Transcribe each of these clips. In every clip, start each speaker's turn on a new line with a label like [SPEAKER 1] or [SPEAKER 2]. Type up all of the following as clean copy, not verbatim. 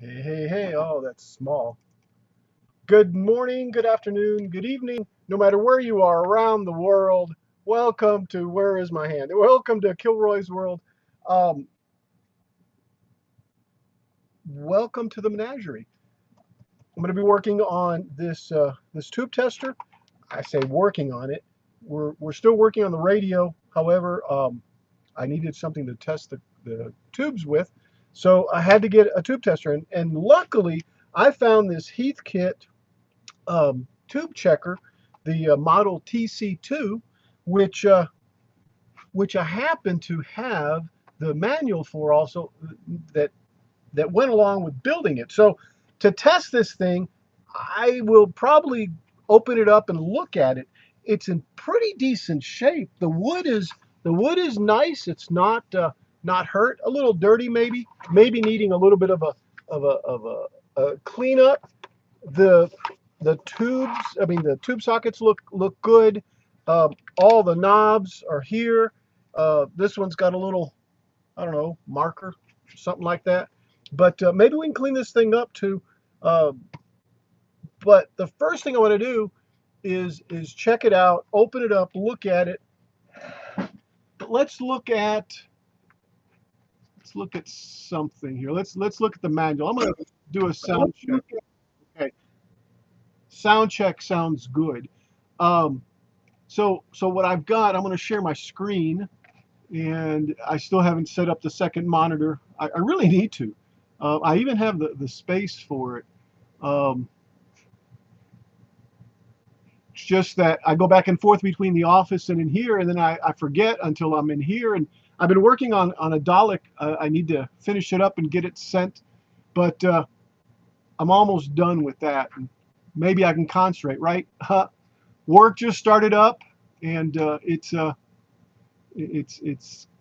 [SPEAKER 1] Hey, hey, hey. Oh, that's small. Good morning, good afternoon, good evening, no matter where you are around the world. Welcome to Where Is My Hand? Welcome to Kilroy's World. Um, Welcome to the menagerie. I'm going to be working on this tube tester. I say working on it. We're still working on the radio. However, I needed something to test the tubes with, so I had to get a tube tester. And luckily, I found this Heathkit tube checker, the model TC2, which uh, which I happen to have the manual for also that that went along with building it. So to test this thing, I will probably open it up and look at it. It's in pretty decent shape. The wood is nice. It's not hurt. A little dirty maybe needing a little bit of a cleanup. The the tubes, I mean the tube sockets look good. All the knobs are here. This one's got a little, I don't know, marker, something like that. But maybe we can clean this thing up too. Uh, but the first thing I want to do is check it out, open it up, look at it. But let's look at something here. Let's look at the manual. I'm going to do a sound check. Okay, sound check sounds good. Um, so what I've got, I'm going to share my screen, and I still haven't set up the second monitor. I really need to. I even have the space for it. Um, it's just that I go back and forth between the office and in here, and then I forget until I'm in here. And I've been working on a Dalek. I need to finish it up and get it sent, but I'm almost done with that. And maybe I can concentrate, right? Work just started up, and it's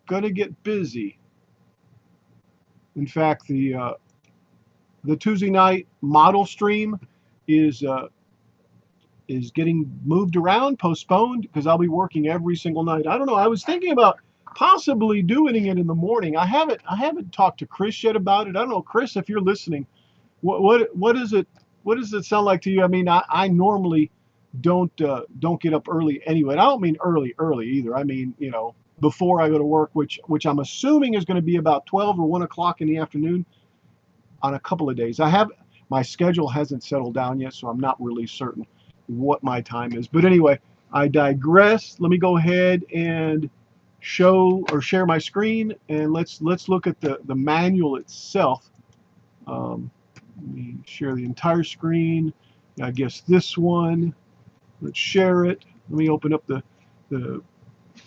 [SPEAKER 1] going to get busy. In fact, the Tuesday night model stream is uh, is getting moved around, postponed, because I'll be working every single night. I don't know. I was thinking about possibly doing it in the morning. I haven't talked to Chris yet about it. I don't know, Chris, if you're listening, what is it? What does it sound like to you? I mean, I normally don't get up early anyway. And I don't mean early either. I mean, before I go to work, which I'm assuming is going to be about 12 or 1 o'clock in the afternoon on a couple of days. My schedule hasn't settled down yet, so I'm not really certain what my time is. But anyway, I digress. Let me go ahead and show or share my screen, and let's look at the manual itself. Let me share the entire screen. I guess this one. Let's share it. Let me open up the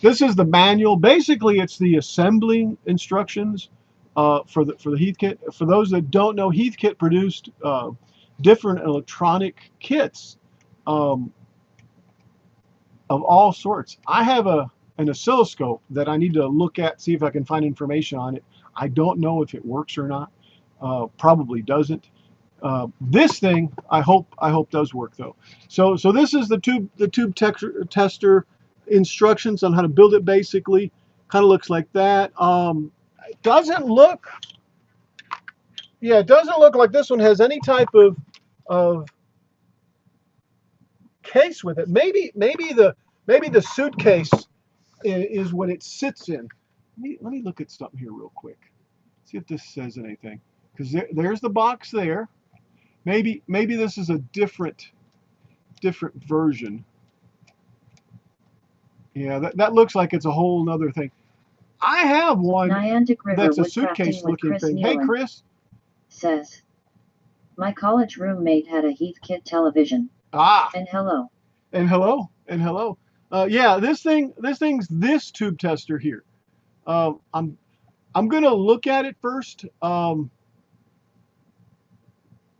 [SPEAKER 1] this is the manual. Basically, it's the assembling instructions for the Heathkit. For those that don't know, Heathkit produced different electronic kits um, of all sorts. I have an oscilloscope that I need to look at, see if I can find information on it. I don't know if it works or not. Probably doesn't. This thing, I hope does work though. So this is the tube tester instructions on how to build it. Basically, kind of looks like that. It doesn't look, yeah, it doesn't look like this one has any type of case with it. Maybe the suitcase is what it sits in. Let me look at something here real quick. See if this says anything. Because there's the box there. Maybe this is a different version. Yeah, that looks like it's a whole nother thing. I have one that's a suitcase looking thing. Hey, Chris.
[SPEAKER 2] Says, my college roommate had a Heathkit television.
[SPEAKER 1] Ah.
[SPEAKER 2] And hello.
[SPEAKER 1] And hello. And hello. Yeah, this thing's this tube tester here. I'm gonna look at it first.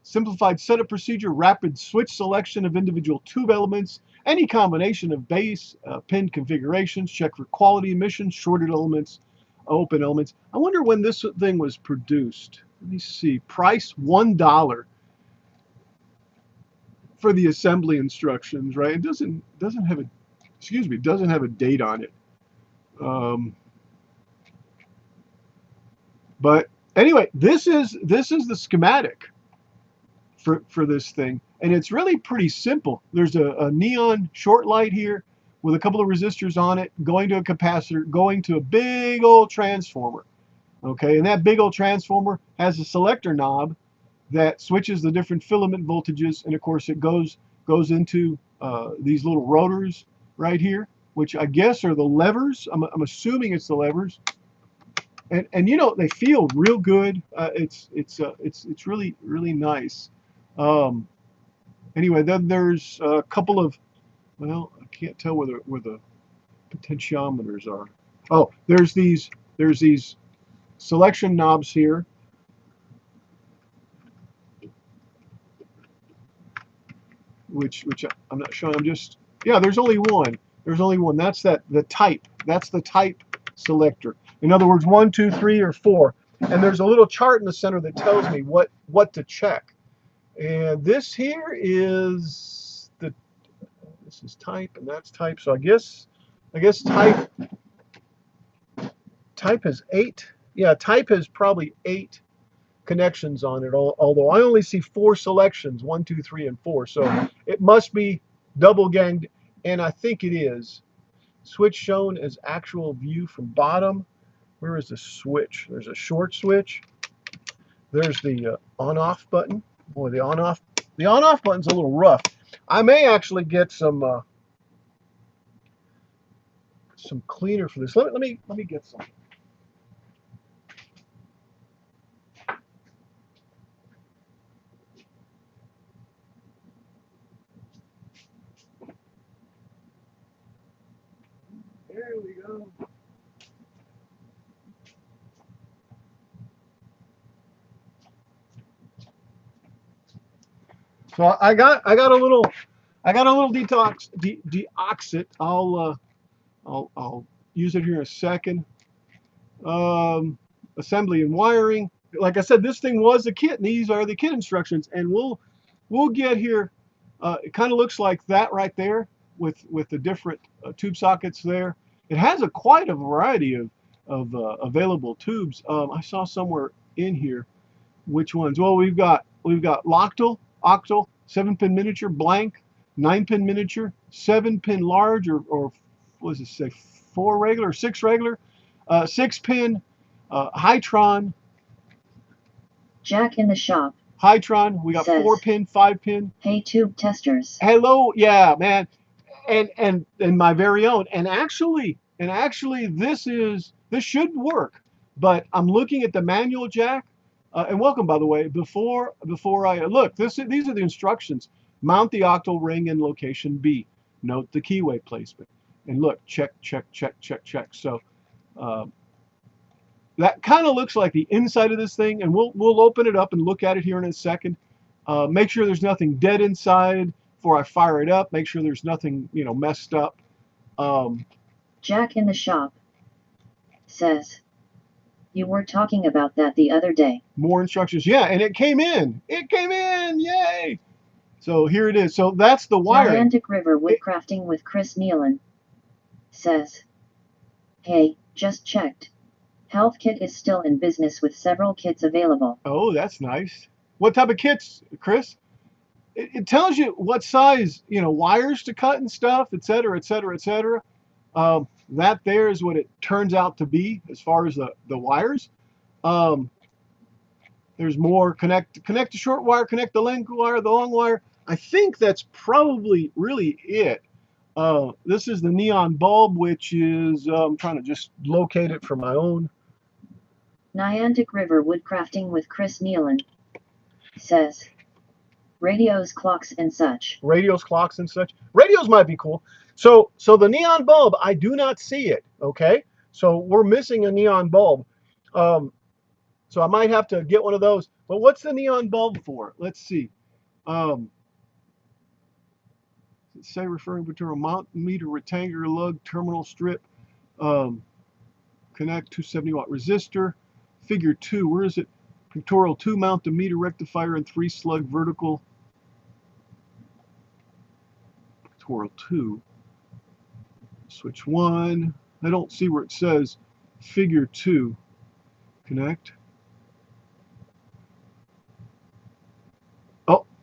[SPEAKER 1] Simplified setup procedure, rapid switch selection of individual tube elements, any combination of base, pin configurations, check for quality emissions, shorted elements, open elements. I wonder when this thing was produced. Let me see. Price $1 for the assembly instructions, right? It doesn't have a, excuse me, doesn't have a date on it. But Anyway, this is the schematic for this thing, and it's really pretty simple. There's a neon short light here with a couple of resistors on it, going to a capacitor, going to a big old transformer. Okay, and that big old transformer has a selector knob that switches the different filament voltages, and of course it goes into these little rotors right here, which I guess are the levers. I'm assuming it's the levers, and you know they feel real good. It's really nice. Um, anyway, then there's a couple of, well, I can't tell where the potentiometers are. Oh, there's these selection knobs here, which I'm not showing. I'm just, yeah. There's only one. There's only one. That's the type. That's the type selector. In other words, 1, 2, 3, or 4. And there's a little chart in the center that tells me what to check. And this here is this is type and that's type. So I guess type has 8. Yeah, type has probably 8 connections on it, although I only see 4 selections, 1, 2, 3, and 4. So it must be double ganged, and I think it is. Switch shown as actual view from bottom. Where is the switch? There's a short switch. There's the on-off button. Boy, the on-off button's a little rough. I may actually get some cleaner for this. Let me get some. There we go. So I got a little deoxit. I'll use it here in a second. Assembly and wiring. Like I said, this thing was a kit, and these are the kit instructions. And we'll get here. It kind of looks like that right there with the different tube sockets there. It has quite a variety of available tubes. I saw somewhere in here which ones. Well, we've got octal, 7-pin miniature, blank, 9-pin miniature, 7-pin large, or what does it say, 4 regular or 6 regular, 6-pin, Hytron.
[SPEAKER 2] Jack in the shop.
[SPEAKER 1] Hytron. We got 4-pin, 5-pin.
[SPEAKER 2] Hey, tube testers.
[SPEAKER 1] Hello, yeah, man, and my very own. And actually, this should work. But I'm looking at the manual jack. And welcome, by the way. Before I look, these are the instructions. Mount the octal ring in location B. Note the keyway placement. And look, check. So that kind of looks like the inside of this thing, and we'll open it up and look at it here in a second. Make sure there's nothing dead inside before I fire it up. Make sure there's nothing messed up.
[SPEAKER 2] Jack in the shop says, you were talking about that the other day.
[SPEAKER 1] More instructions. Yeah, and it came in. Yay! So here it is. So that's the wiring.
[SPEAKER 2] Niantic River Woodcrafting with Chris Nealon says, hey, just checked. Health Kit is still in business with several kits available.
[SPEAKER 1] Oh, that's nice. What type of kits, Chris? It tells you what size, wires to cut and stuff, etc. That there is what it turns out to be as far as the wires. There's more connect the short wire, connect the length wire, the long wire. I think that's probably really it. This is the neon bulb, which is, I'm trying to just locate it for my own.
[SPEAKER 2] Niantic River Woodcrafting with Chris Nealon says, radios, clocks, and such.
[SPEAKER 1] Radios, clocks, and such. Radios might be cool. So the neon bulb, I do not see it, okay? So we're missing a neon bulb. So I might have to get one of those. But what's the neon bulb for? Let's see. Say referring to a mount meter rectangular lug terminal strip. Connect 270-watt resistor. Figure 2, where is it? Pictorial 2, mount the meter rectifier and 3 slug vertical. Pictorial 2. Switch 1. I don't see where it says figure 2. Connect.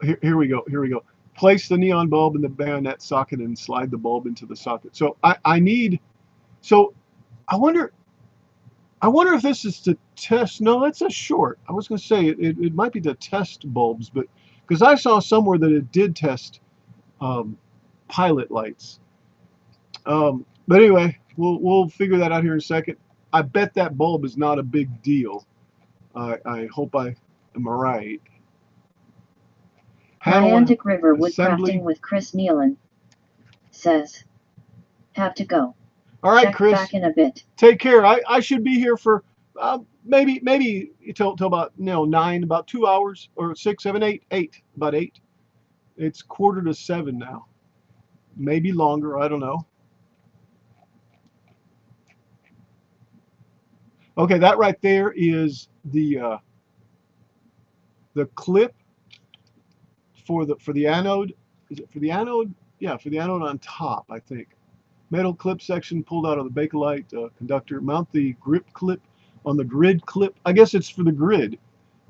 [SPEAKER 1] here we go. Here we go. Place the neon bulb in the bayonet socket and slide the bulb into the socket. So I need. So I wonder. I wonder if this is to test. No, that's a short. I was going to say it might be to test bulbs, but because I saw somewhere that it did test um, pilot lights. But anyway, we'll figure that out here in a second. I bet that bulb is not a big deal. I hope I am right. Panel
[SPEAKER 2] Niantic River
[SPEAKER 1] assembly.
[SPEAKER 2] Woodcrafting with Chris Nealon says, have to go.
[SPEAKER 1] All right,
[SPEAKER 2] Check
[SPEAKER 1] Chris.
[SPEAKER 2] back in a bit.
[SPEAKER 1] Take care. I should be here for maybe till about 9, about 2 hours, or 6, 7, 8, about 8. It's 6:45 now. Maybe longer. I don't know. Okay, that right there is the clip for the anode. Is it for the anode? Yeah, for the anode on top, I think. Metal clip section pulled out of the Bakelite conductor. Mount the grip clip on the grid clip. I guess it's for the grid.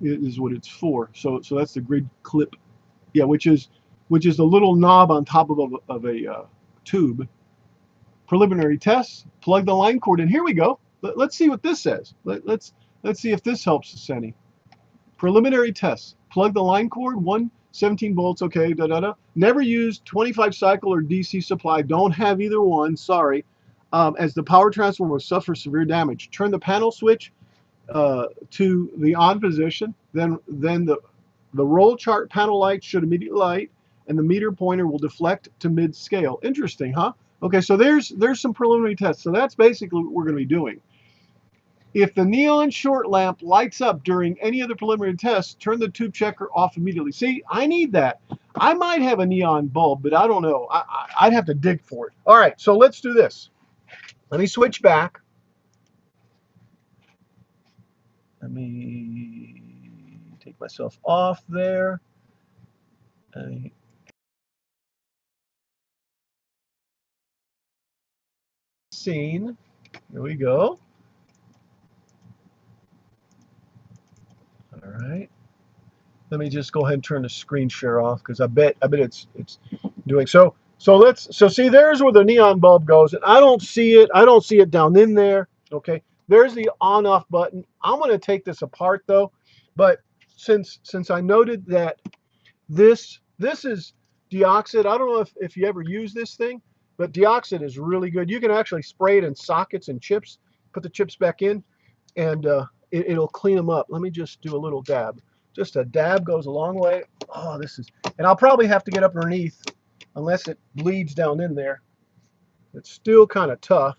[SPEAKER 1] Is what it's for. So that's the grid clip. Yeah, which is the little knob on top of a tube. Preliminary tests. Plug the line cord in. Here we go. Let's see what this says. Let's see if this helps us any. Preliminary tests. Plug the line cord. 17 volts. Okay. Da da da. Never used 25 cycle or DC supply. Don't have either one. Sorry. As the power transformer will suffer severe damage. Turn the panel switch to the on position. Then the roll chart panel light should immediately light, and the meter pointer will deflect to mid scale. Interesting, huh? Okay, so there's some preliminary tests. So that's basically what we're going to be doing. If the neon short lamp lights up during any of the preliminary tests, turn the tube checker off immediately. See, I need that. I might have a neon bulb, but I don't know. I'd have to dig for it. All right, so let's do this. Let me switch back. Let me take myself off there. Scene. Here we go. All right. Let me just go ahead and turn the screen share off because I bet it's doing so. So see, there's where the neon bulb goes, and I don't see it. I don't see it down in there. Okay. There's the on off button. I'm going to take this apart though, but since I noted that this is deoxide. I don't know if you ever use this thing, but deoxide is really good. You can actually spray it in sockets and chips, put the chips back in, and it'll clean them up. Let me just do a little dab. Just a dab goes a long way. Oh, and I'll probably have to get up underneath unless it bleeds down in there. It's still kind of tough.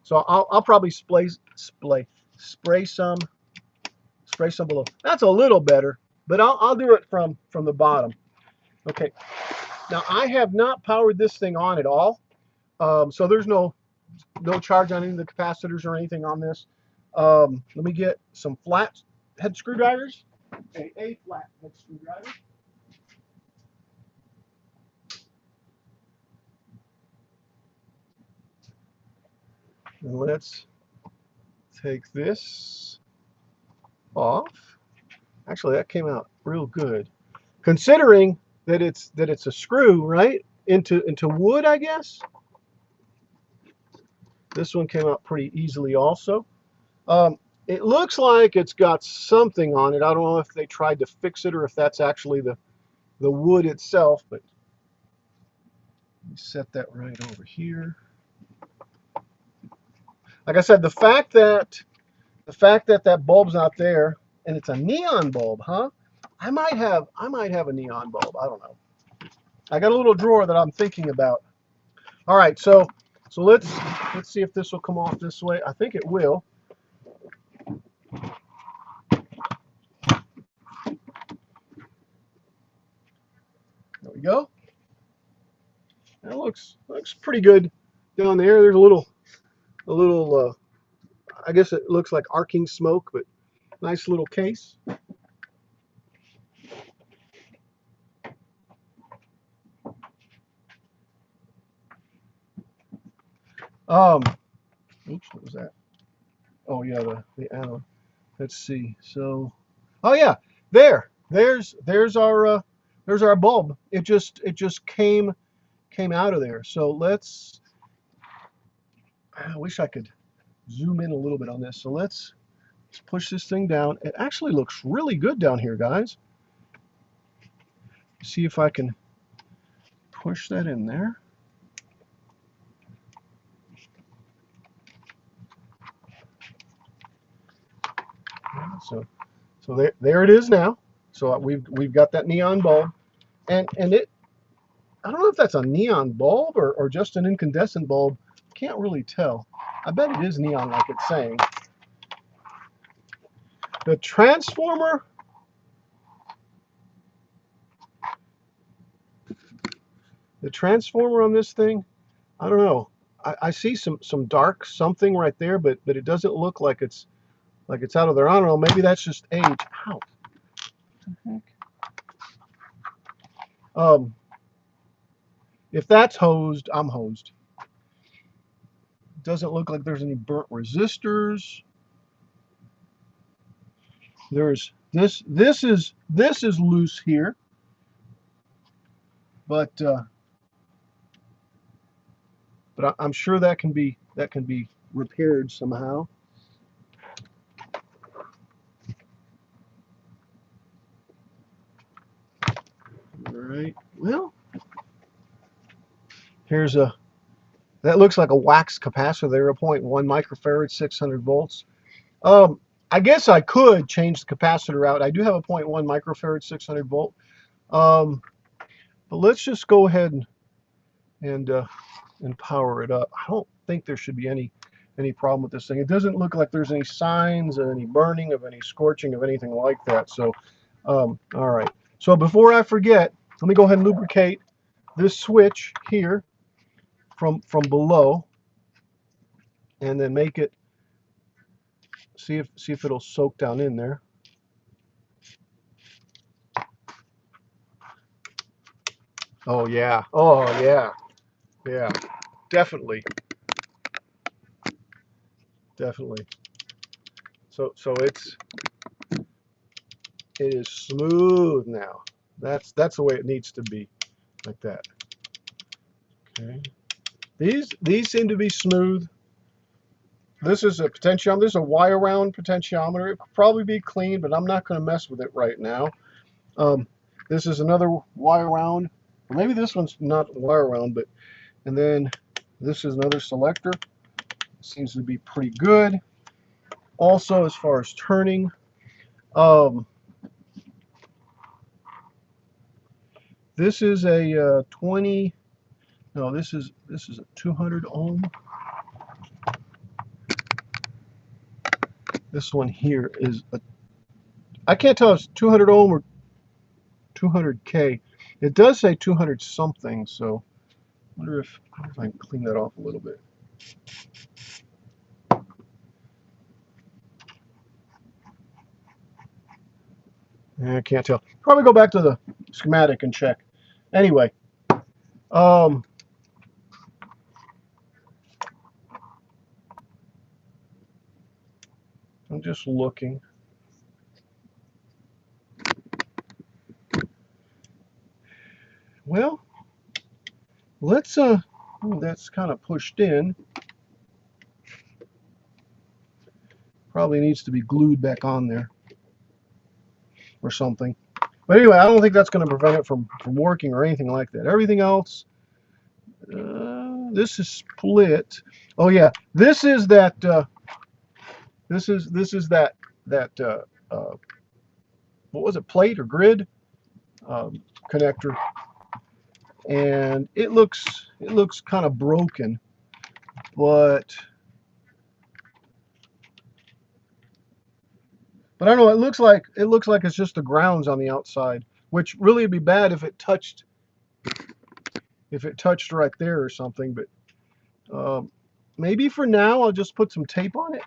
[SPEAKER 1] So I'll probably spray some below. That's a little better, but I'll do it from the bottom. Okay. Now I have not powered this thing on at all, so there's no charge on any of the capacitors or anything on this. Let me get some flat head screwdrivers. A flat head screwdriver. And let's take this off. Actually, that came out real good, considering that it's a screw, right, into wood, I guess. This one came out pretty easily also. It looks like it's got something on it. I don't know if they tried to fix it or if that's actually the wood itself, but let me set that right over here. Like I said, the fact that that bulb's not there and it's a neon bulb, huh? I might have a neon bulb. I don't know. I got a little drawer that I'm thinking about. All right, so let's see if this will come off this way. I think it will. There we go. That looks pretty good down there. There's a little I guess it looks like arcing smoke, but nice little case. Oops, what was that? Oh yeah, the anode. Let's see. So, oh yeah, there's our there's our bulb. It just came out of there. So let's, I wish I could zoom in a little bit on this. So let's push this thing down. It actually looks really good down here, guys. See if I can push that in there. So there it is now. So we've got that neon bulb, and it, I don't know if that's a neon bulb or just an incandescent bulb. Can't really tell. I bet it is neon like it's saying. The transformer, on this thing, I don't know. I see some dark something right there, but it doesn't look like it's out of there. I don't know. Maybe that's just age. Ow. What the heck? If that's hosed, I'm hosed. Doesn't look like there's any burnt resistors. There's this is loose here, but I'm sure that can be repaired somehow. All right. Well, here's that looks like a wax capacitor there, a 0.1 microfarad, 600 volts. I guess I could change the capacitor out. I do have a 0.1 microfarad, 600 volt. But let's just go ahead and power it up. I don't think there should be any problem with this thing. It doesn't look like there's any signs of any burning, of any scorching, of anything like that. So, all right. So before I forget, let me go ahead and lubricate this switch here from below, and then make it, see if it'll soak down in there. Oh yeah. Oh yeah. Yeah. Definitely. So it is smooth now. That's the way it needs to be, like that. Okay. These seem to be smooth. This is a potentiometer. This is a wire wound potentiometer. It could probably be clean, but I'm not going to mess with it right now. This is another wire wound. Maybe this one's not wire wound, but, and then this is another selector. Seems to be pretty good. Also, as far as turning, this is a 20. No, this is a 200 ohm. This one here is a, I can't tell if it's 200 ohm or 200K. It does say 200 something, so I wonder if I can clean that off a little bit. I can't tell. Probably go back to the schematic and check. Anyway, I'm just looking. Well, let's that's kind of pushed in. Probably needs to be glued back on there or something. But anyway, I don't think that's going to prevent it from working or anything like that. Everything else, this is split. Oh yeah, this is that. This is that what was it, plate or grid connector, and it looks kind of broken, but I don't know. It looks like it's just the grounds on the outside, which really would be bad if it touched right there or something. But maybe for now I'll just put some tape on it.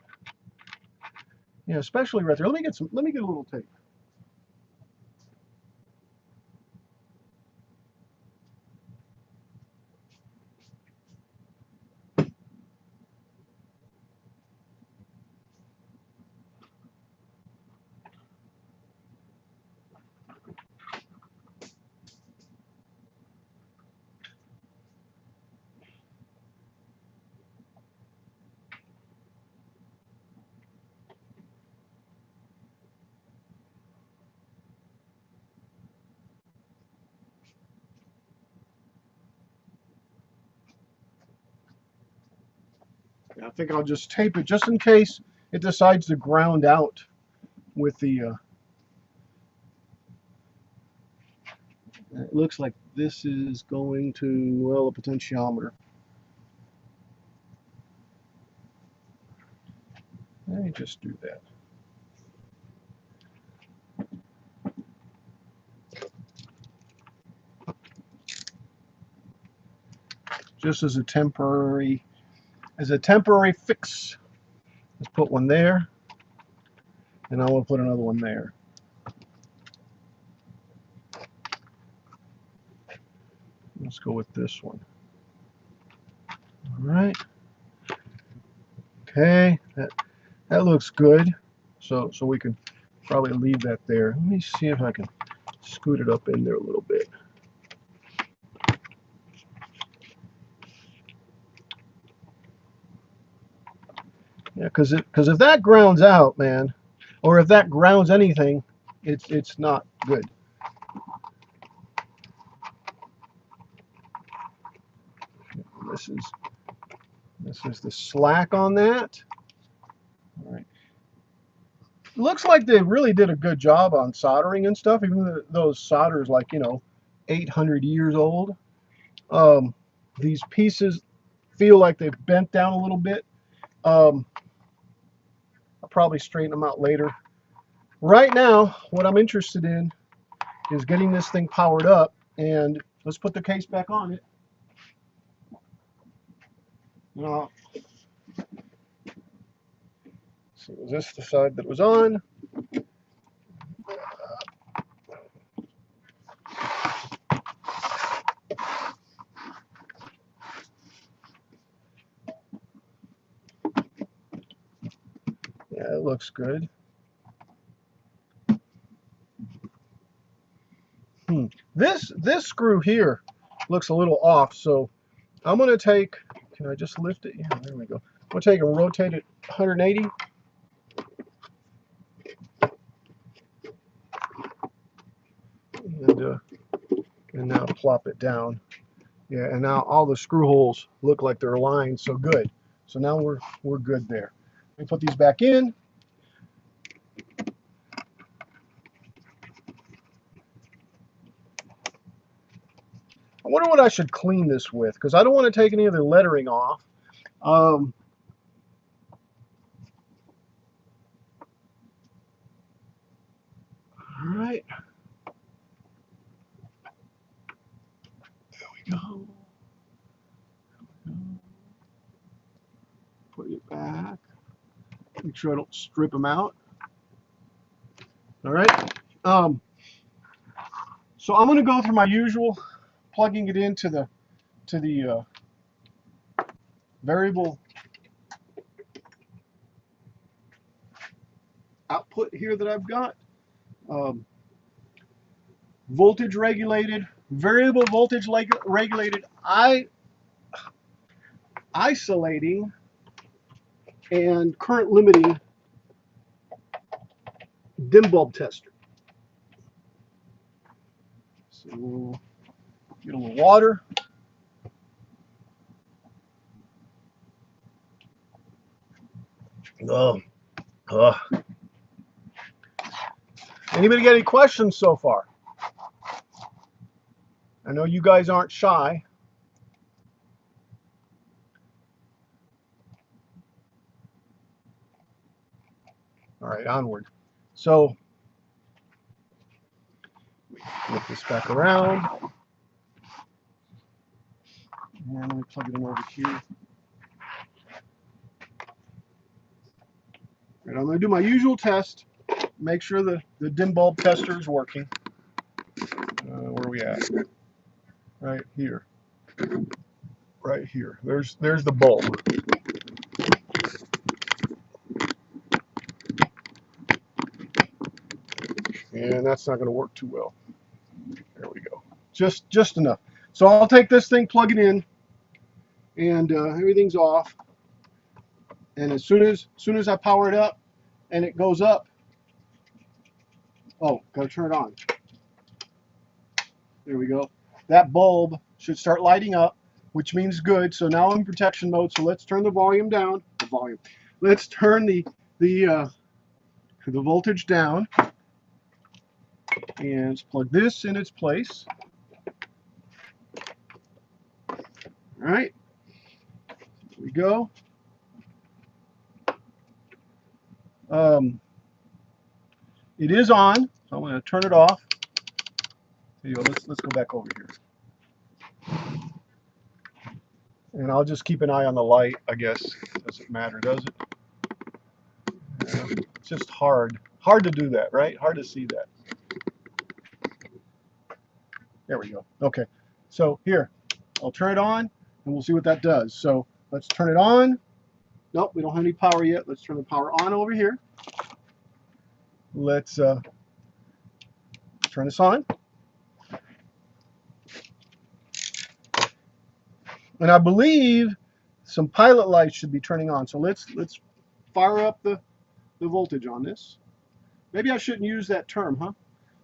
[SPEAKER 1] Yeah, especially right there. Let me get a little tape. I think I'll just tape it just in case it decides to ground out with the it looks like this is going to, well, a potentiometer. Let me just do that. Just as a temporary fix. Let's put one there, and I will put another one there. Let's go with this one. All right. Okay, that looks good. So we can probably leave that there. Let me see if I can scoot it up in there a little bit. Yeah, because if that grounds out, man, or if that grounds anything, it's not good. This is the slack on that. All right. Looks like they really did a good job on soldering and stuff, even though those solders, like, 800 years old. These pieces feel like they've bent down a little bit. I'll probably straighten them out later. Right now, what I'm interested in is getting this thing powered up, and let's put the case back on it. So was this the side that was on? Yeah, it looks good. This screw here looks a little off, so I'm going to take, can I just lift it? Yeah, there we go. I'm going to take and rotate it 180. And now plop it down. Yeah, and now all the screw holes look like they're aligned, so good. So now we're good there. Let me put these back in. I wonder what I should clean this with, because I don't want to take any of the lettering off. All right. There we go. Put it back. Make sure I don't strip them out. All right. So I'm going to go through my usual, plugging it into the variable output here that I've got. Voltage regulated, variable voltage regulated, isolating, and current limiting dim bulb tester. So get a little water. Anybody got any questions so far? I know you guys aren't shy. All right, onward. So flip this back around. And let me plug it in over here. Right, I'm going to do my usual test. Make sure the dim bulb tester is working. Where are we at? Right here. Right here. There's the bulb. And that's not going to work too well. There we go. Just enough. So I'll take this thing, plug it in, and everything's off. And as soon as I power it up and it goes up, oh, gotta turn it on. There we go. That bulb should start lighting up, which means good. So now I'm in protection mode. So let's turn the volume down. volume. Let's turn the voltage down, and let's plug this in its place. All right, here we go. It is on, so I'm going to turn it off. There you go. Let's go back over here. And I'll just keep an eye on the light, I guess. Doesn't matter, does it? It's just hard to do that, right? Hard to see that. There we go. Okay, so here, I'll turn it on, and we'll see what that does. So let's turn it on. Nope, we don't have any power yet. Let's turn the power on over here. Let's turn this on. And I believe some pilot lights should be turning on. So let's fire up the voltage on this. Maybe I shouldn't use that term, huh?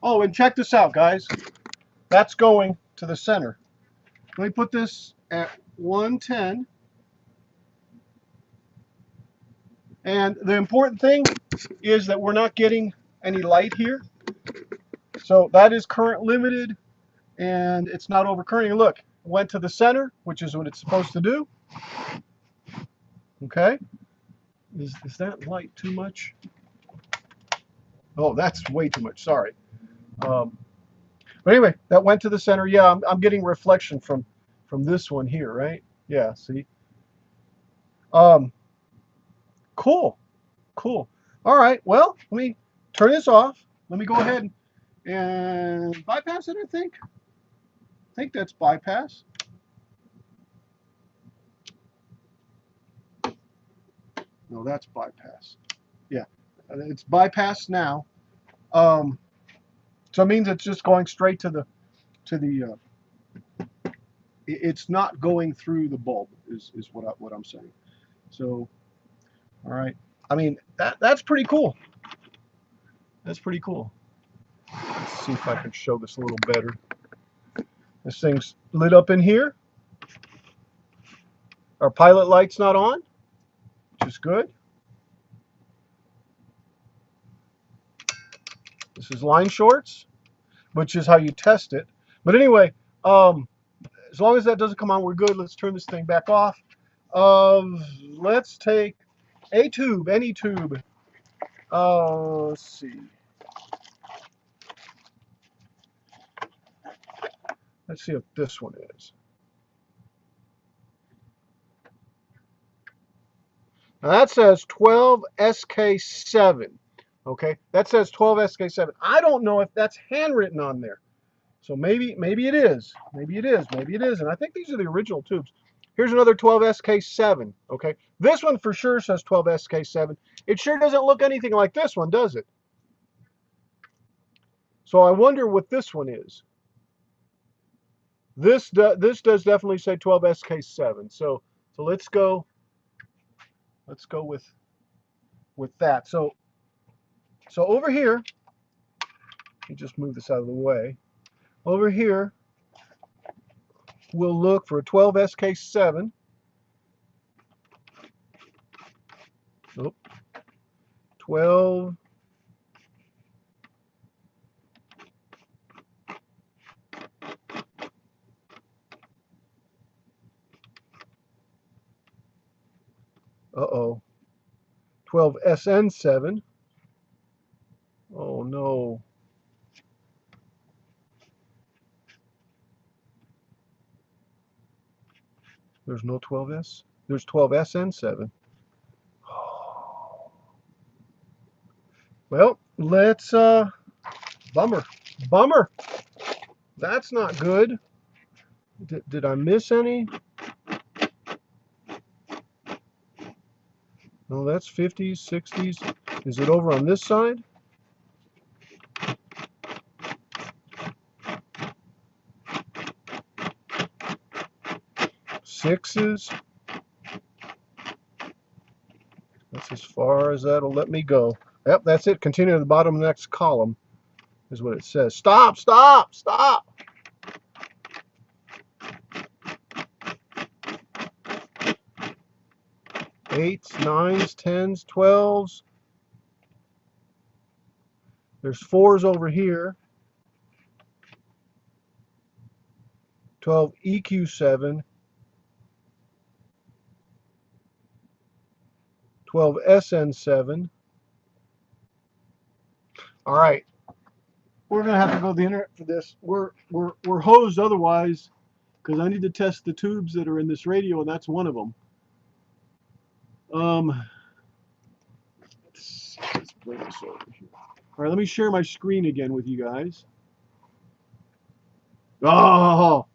[SPEAKER 1] Oh, and check this out, guys. That's going to the center. Let me put this at 110. And the important thing is that we're not getting any light here. So that is current limited, and it's not overcurrenting. Look, it went to the center, which is what it's supposed to do. Okay. Is that light too much? Oh, that's way too much. Sorry. But anyway, that went to the center. Yeah, I'm getting reflection from this one here, right? Yeah, see? Cool. Cool. All right, well, let me turn this off. Let me go ahead and bypass it, I think. I think that's bypass. No, that's bypass. Yeah, it's bypassed now. So it means it's just going straight to the it's not going through the bulb is what I'm saying. So, all right. I mean, that's pretty cool. That's pretty cool. Let's see if I can show this a little better. This thing's lit up in here. Our pilot light's not on, which is good. This is line shorts, which is how you test it. But anyway, as long as that doesn't come on, we're good. Let's turn this thing back off. Let's take a tube, any tube. Let's see. Let's see what this one is. Now that says 12SK7. Okay, that says 12SK7. I don't know if that's handwritten on there. So maybe it is. Maybe it is. Maybe it isn't. I think these are the original tubes. Here's another 12SK7. Okay, this one for sure says 12SK7. It sure doesn't look anything like this one, does it? So I wonder what this one is. This does definitely say 12SK7. So let's go with that. So over here, let me just move this out of the way. Over here, we'll look for a 12SK7. Nope. 12. Uh-oh. 12SN7. Oh no. There's no 12S. There's 12SN7. Well, let's bummer. That's not good. Did I miss any? No, that's 50s, 60s. Is it over on this side? Sixes. That's as far as that'll let me go. Yep, that's it. Continue to the bottom of the next column is what it says. Stop, stop, stop. 8s, 9s, 10s, 12s. There's 4s over here. 12 EQ7. 12 SN7. All right. We're gonna have to go to the internet for this. We're hosed otherwise, because I need to test the tubes that are in this radio, and that's one of them. Let's bring this over here. All right, let me share my screen again with you guys. Oh, uh-oh.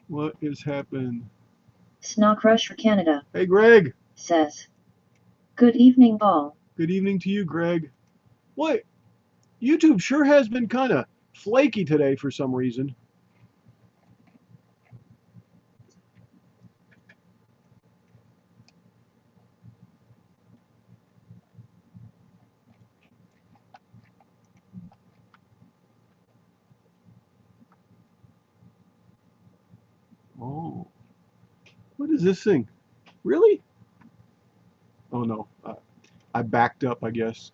[SPEAKER 1] What is happening?
[SPEAKER 2] Snowcrush for Canada.
[SPEAKER 1] Hey, Greg.
[SPEAKER 2] Says, good evening all.
[SPEAKER 1] Good evening to you, Greg. What? YouTube sure has been kind of flaky today for some reason. Oh, what is this thing? Really? Oh no, I backed up, I guess.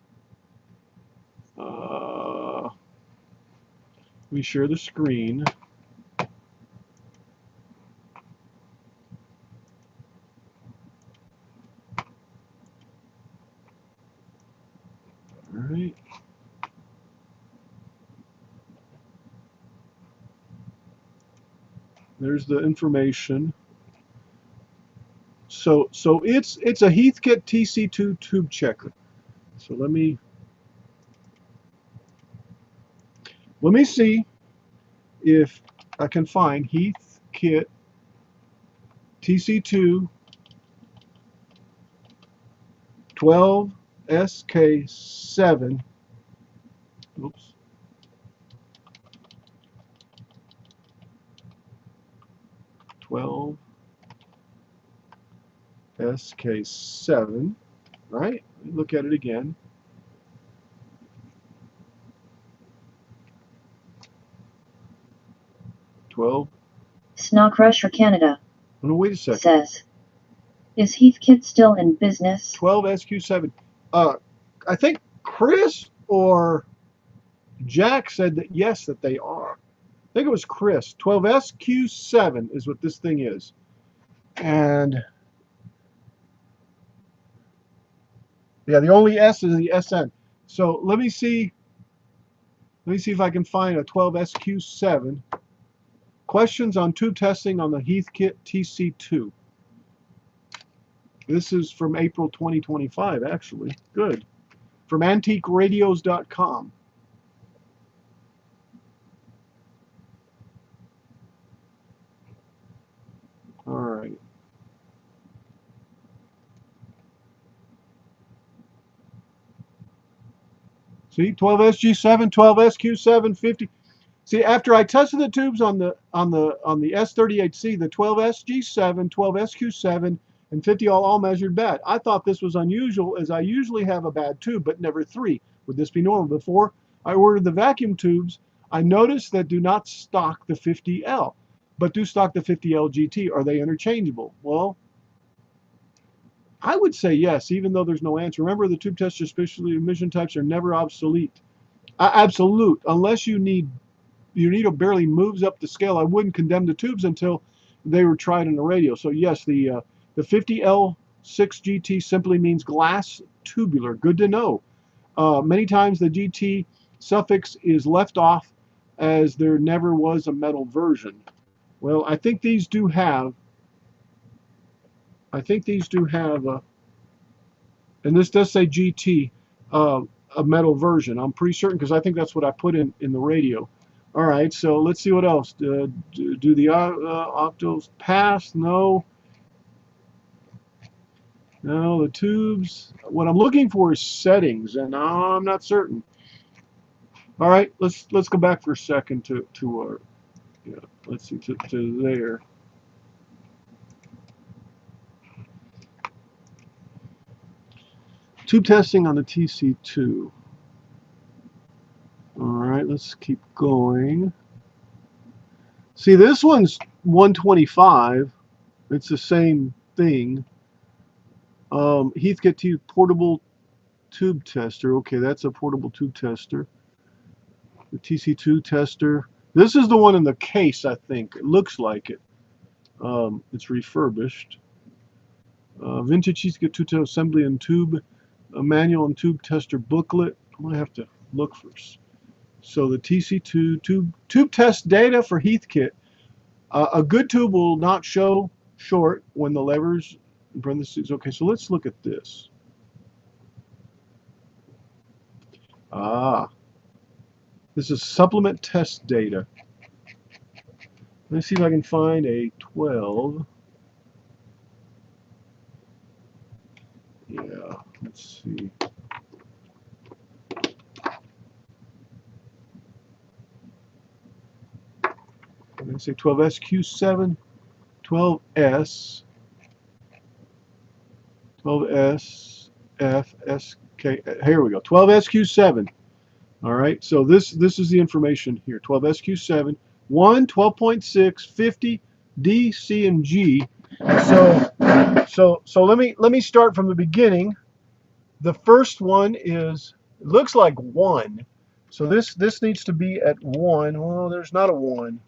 [SPEAKER 1] Let me share the screen. All right. There's the information. So it's a Heathkit TC2 tube checker. So let me see if I can find Heathkit TC2 12 SK7. Oops. 12 SK7. Right? Let me look at it again.
[SPEAKER 2] Snowcrush for Canada.
[SPEAKER 1] Oh, no, wait a second.
[SPEAKER 2] Says, is Heathkit still in business?
[SPEAKER 1] 12 SQ7. I think Chris or Jack said that yes, that they are. I think it was Chris. 12 SQ7 is what this thing is. And yeah, the only S is the SN. So let me see if I can find a 12 SQ7. Questions on tube testing on the Heathkit TC2. This is from April 2025, actually. Good. From antiqueradios.com. All right. See, 12SG7, 12SQ750. See, after I tested the tubes on the S38C, the 12SG7, 12SQ7, and 50 all measured bad. I thought this was unusual, as I usually have a bad tube, but never 3. Would this be normal? Before I ordered the vacuum tubes, I noticed that do not stock the 50L, but do stock the 50L GT. Are they interchangeable? Well, I would say yes, even though there's no answer. Remember, the tube tester specialty emission types are never obsolete. Absolute, unless you need to barely moves up the scale. I wouldn't condemn the tubes until they were tried in the radio. So yes, the 50L6 GT simply means glass tubular. Good to know. Many times the GT suffix is left off, as there never was a metal version. Well, I think these do have. And this does say GT, a metal version. I'm pretty certain, because I think that's what I put in the radio. All right, so let's see what else. Do the octals pass? No. No, the tubes. What I'm looking for is settings, and I'm not certain. All right, let's go back for a second to our, yeah, let's see, to there. Tube testing on the TC2. All right, let's keep going. See, this one's 125. It's the same thing. Heathkit Tube portable tube tester. Okay, that's a portable tube tester. The TC2 tester. This is the one in the case, I think. It looks like it. It's refurbished. Vintage Heathkit tube assembly and tube, a manual and tube tester booklet. I'm gonna have to look first. So the TC2 tube test data for Heathkit. A good tube will not show short when the levers in parentheses. Okay, so let's look at this. This is supplement test data. Let me see if I can find a 12. Yeah, let's see. I'm going to say 12SQ7, 12S, 12S, F, SK. Here we go. 12SQ7. All right, so this is the information here. 12SQ7, 1, 12.6, 50, D, C, and G. So let me start from the beginning. The first one is, it looks like 1. So this needs to be at 1. Well, there's not a 1.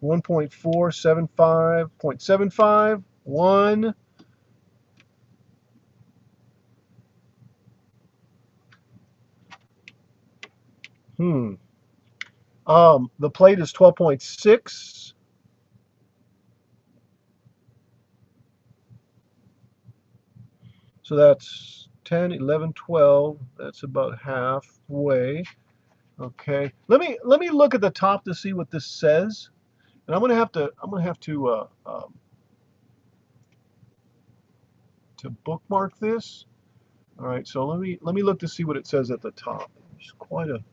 [SPEAKER 1] 1.475, 0.75, 1. The plate is 12.6. So that's 10, 11, 12. That's about halfway. Okay. Let me look at the top to see what this says. And I'm gonna have to bookmark this. All right. So let me look to see what it says at the top. It's quite a.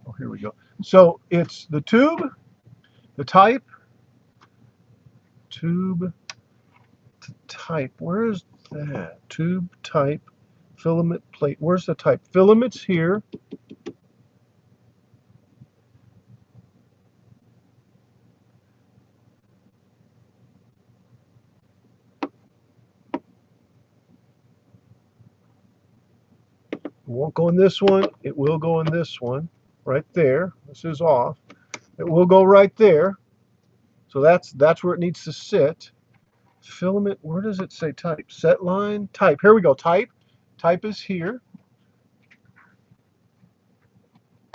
[SPEAKER 1] Oh, here we go. So it's the tube, the type, tube, type. Where is that? Tube, type, filament, plate. Where's the type? Filaments here. It won't go in this one. It will go in this one, right there. This is off. It will go right there. So that's where it needs to sit. Filament, where does it say type? Set line, type. Here we go, type. Type is here.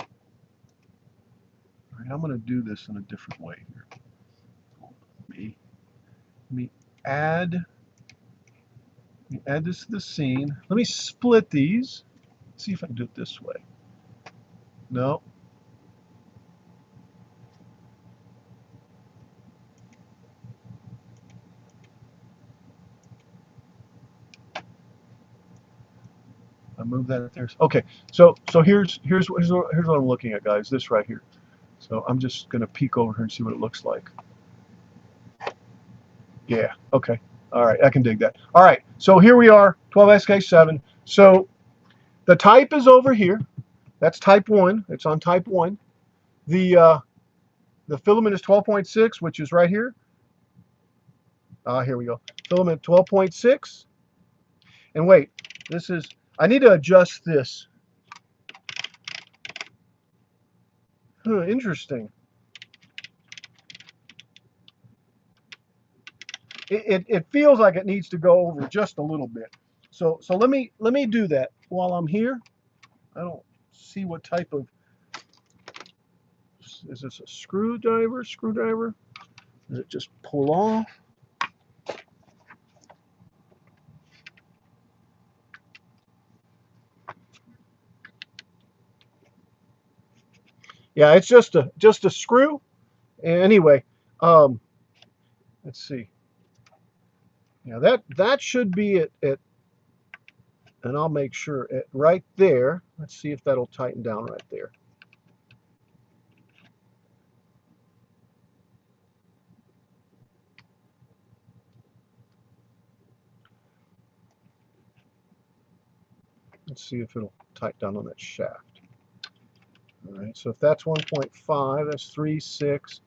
[SPEAKER 1] All right, I'm going to do this in a different way here. Let me add this to the scene. Let me split these. See if I can do it this way. No. I move that there. Okay, so here's what I'm looking at, guys. This right here. So I'm just gonna peek over here and see what it looks like. Yeah. Okay. All right. I can dig that. All right. So here we are, 12SK7. So the type is over here. That's type 1. It's on type 1. The filament is 12.6, which is right here. Here we go. Filament 12.6. And wait, this is. I need to adjust this. Interesting. It feels like it needs to go over just a little bit. So let me do that while I'm here. I don't see what type of. Is this a screwdriver? Screwdriver? Does it just pull off? Yeah, it's just a screw. Anyway, let's see. Yeah, that should be it, and I'll make sure it right there. Let's see if that'll tighten down right there. Let's see if it'll tighten down on that shaft. All right, so if that's 1.5, that's 3, 6,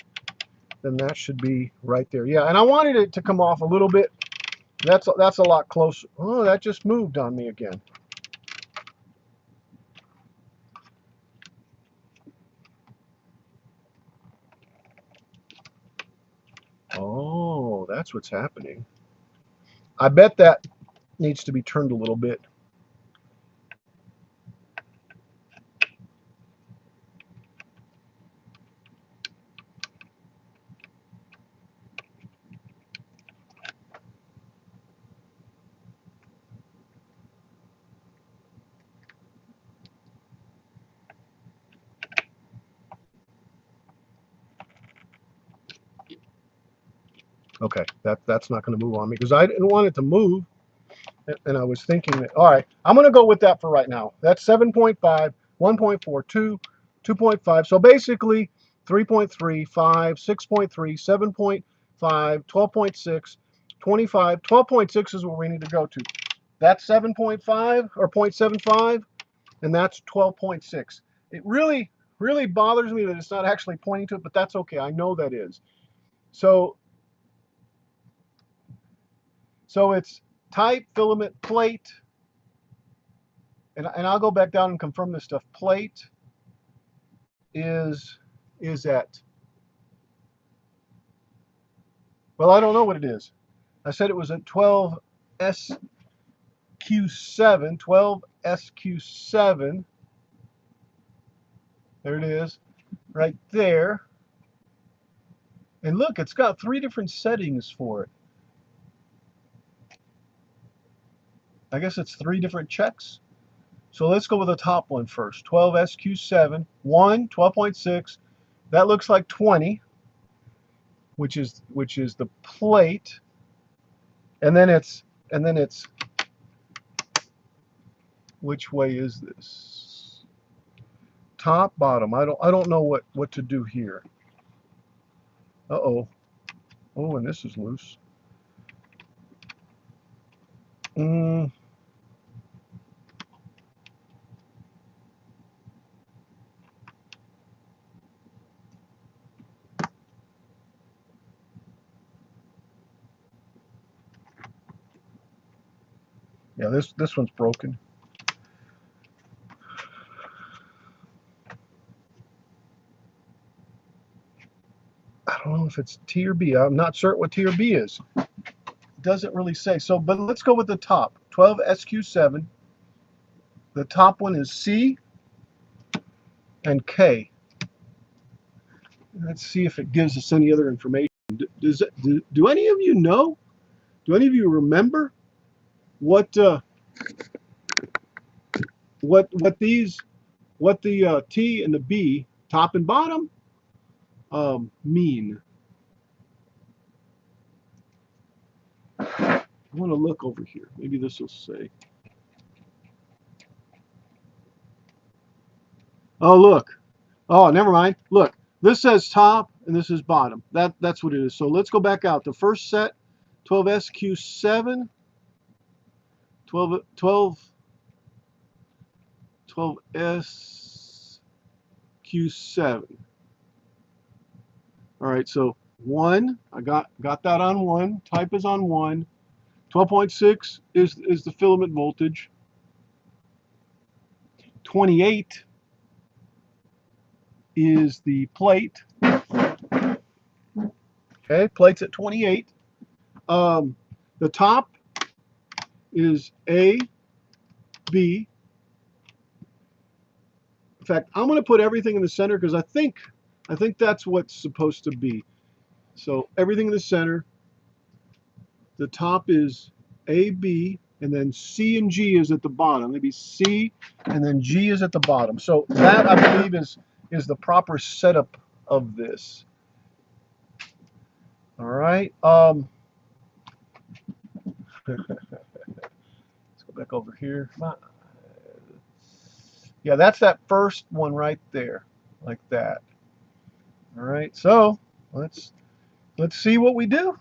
[SPEAKER 1] then that should be right there. Yeah, and I wanted it to come off a little bit. That's a lot closer. Oh, that just moved on me again. Oh, that's what's happening. I bet that needs to be turned a little bit. Okay, that's not going to move on me because I didn't want it to move. And I was thinking that, all right, I'm going to go with that for right now. That's 7.5, 1.4, 2, 2.5. So basically 3.3, 5, 6.3, 7.5, 12.6, 25. 12.6 is where we need to go to. That's 7.5 or 0.75, and that's 12.6. It really bothers me that it's not actually pointing to it, but that's okay. I know that is. So it's type, filament, plate, and I'll go back down and confirm this stuff. Plate is at, well, I don't know what it is. I said it was at 12 SQ7, 12 SQ7. There it is, right there. And look, it's got 3 different settings for it. I guess it's 3 different checks. So let's go with the top one first. 12 SQ7, 1, 12.6. That looks like 20, which is the plate. And then it's which way is this? Top, bottom. I don't know what to do here. Uh-oh. Oh, and this is loose. Yeah, this one's broken. I don't know if it's T or B. I'm not certain what T or B is. It doesn't really say. So, but let's go with the top. 12 SQ7. The top one is C and K. Let's see if it gives us any other information. Do any of you know? Do any of you remember what the T and the B, top and bottom, mean? I want to look over here. Maybe this will say. Oh, look. Oh, never mind. Look, this says top and this is bottom. That's what it is. So let's go back out. The first set, 12SQ7, 12SQ7. All right, so 1, I got that on 1. Type is on 1. 12.6 is the filament voltage. 28 is the plate. Okay, plate's at 28. The top is A, B. In fact, I'm going to put everything in the center because I think that's what's supposed to be. So everything in the center. The top is A, B, and then C and G is at the bottom. Maybe C and then G is at the bottom. So that, I believe, is the proper setup of this. All right. Let's go back over here. Yeah, that's that first one right there, like that. All right. So let's see what we do.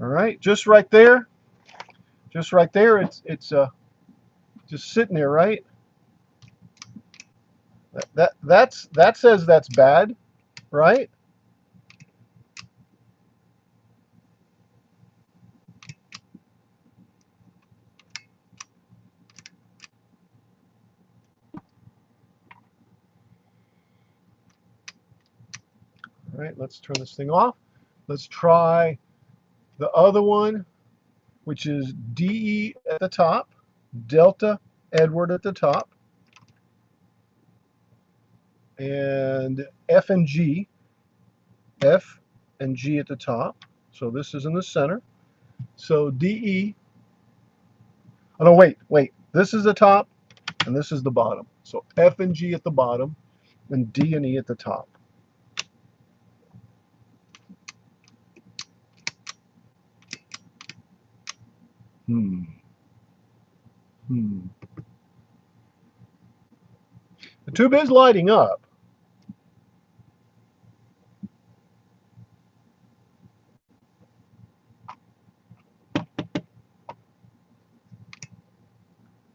[SPEAKER 1] All right, just right there. It's Just sitting there, right? That says that's bad, right? All right, let's turn this thing off. Let's try the other one, which is DE at the top, Delta Edward at the top, and F and G at the top. So this is in the center. So DE, oh no, wait. This is the top and this is the bottom. So F and G at the bottom and D and E at the top. The tube is lighting up.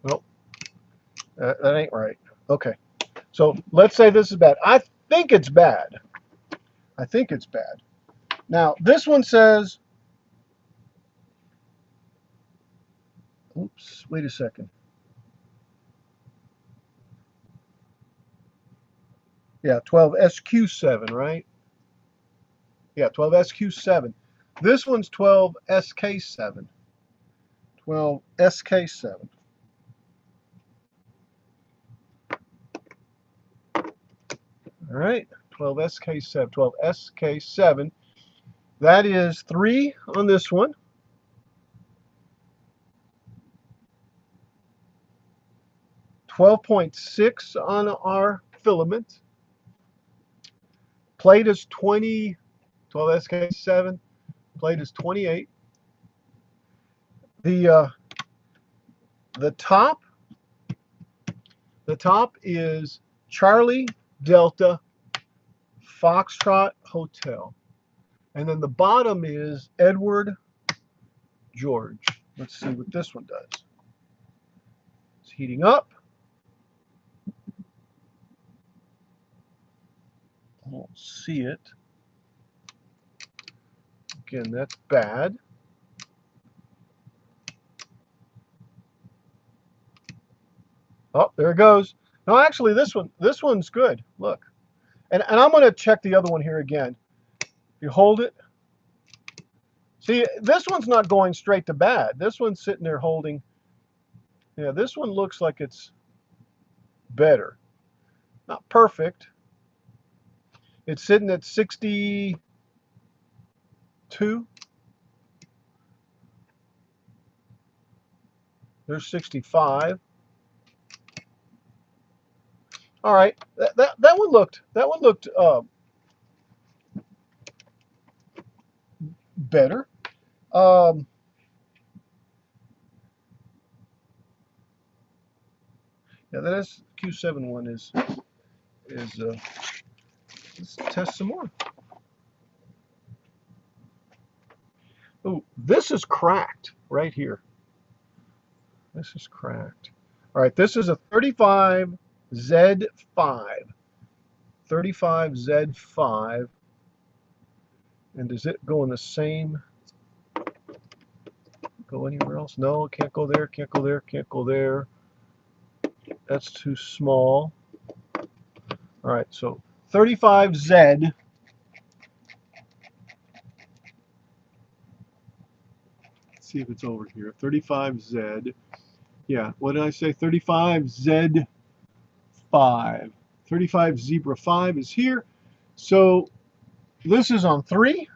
[SPEAKER 1] Nope, that ain't right. Okay, so let's say this is bad. I think it's bad. I think it's bad. Now, this one says, oops, wait a second. Yeah, 12SQ7, right? Yeah, 12SQ7. This one's 12SK7. 12SK7. All right, 12SK7. 12SK7. That is 3 on this one. 12.6 on our filament. Plate is 20, 12SK7. Plate is 28. The top is Charlie Delta Foxtrot Hotel. And then the bottom is Edward George. Let's see what this one does. It's heating up. I don't see it. Again, that's bad. Oh, there it goes. No, actually, this one's good. Look. And I'm going to check the other one here again. You hold it. See, this one's not going straight to bad. This one's sitting there holding. Yeah, this one looks like it's better. Not perfect. It's sitting at 62. There's 65. All right, that one looked better. Yeah, that SQ7 one is. Let's test some more. Oh, this is cracked right here. This is cracked. All right, this is a 35Z5. 35Z5. And does it go in the same? Go anywhere else? No, it can't go there, can't go there, can't go there. That's too small. All right, so 35Z. Let's see if it's over here. 35Z. Yeah, what did I say? 35Z5. 35 Zebra 5 is here. So this is on 3,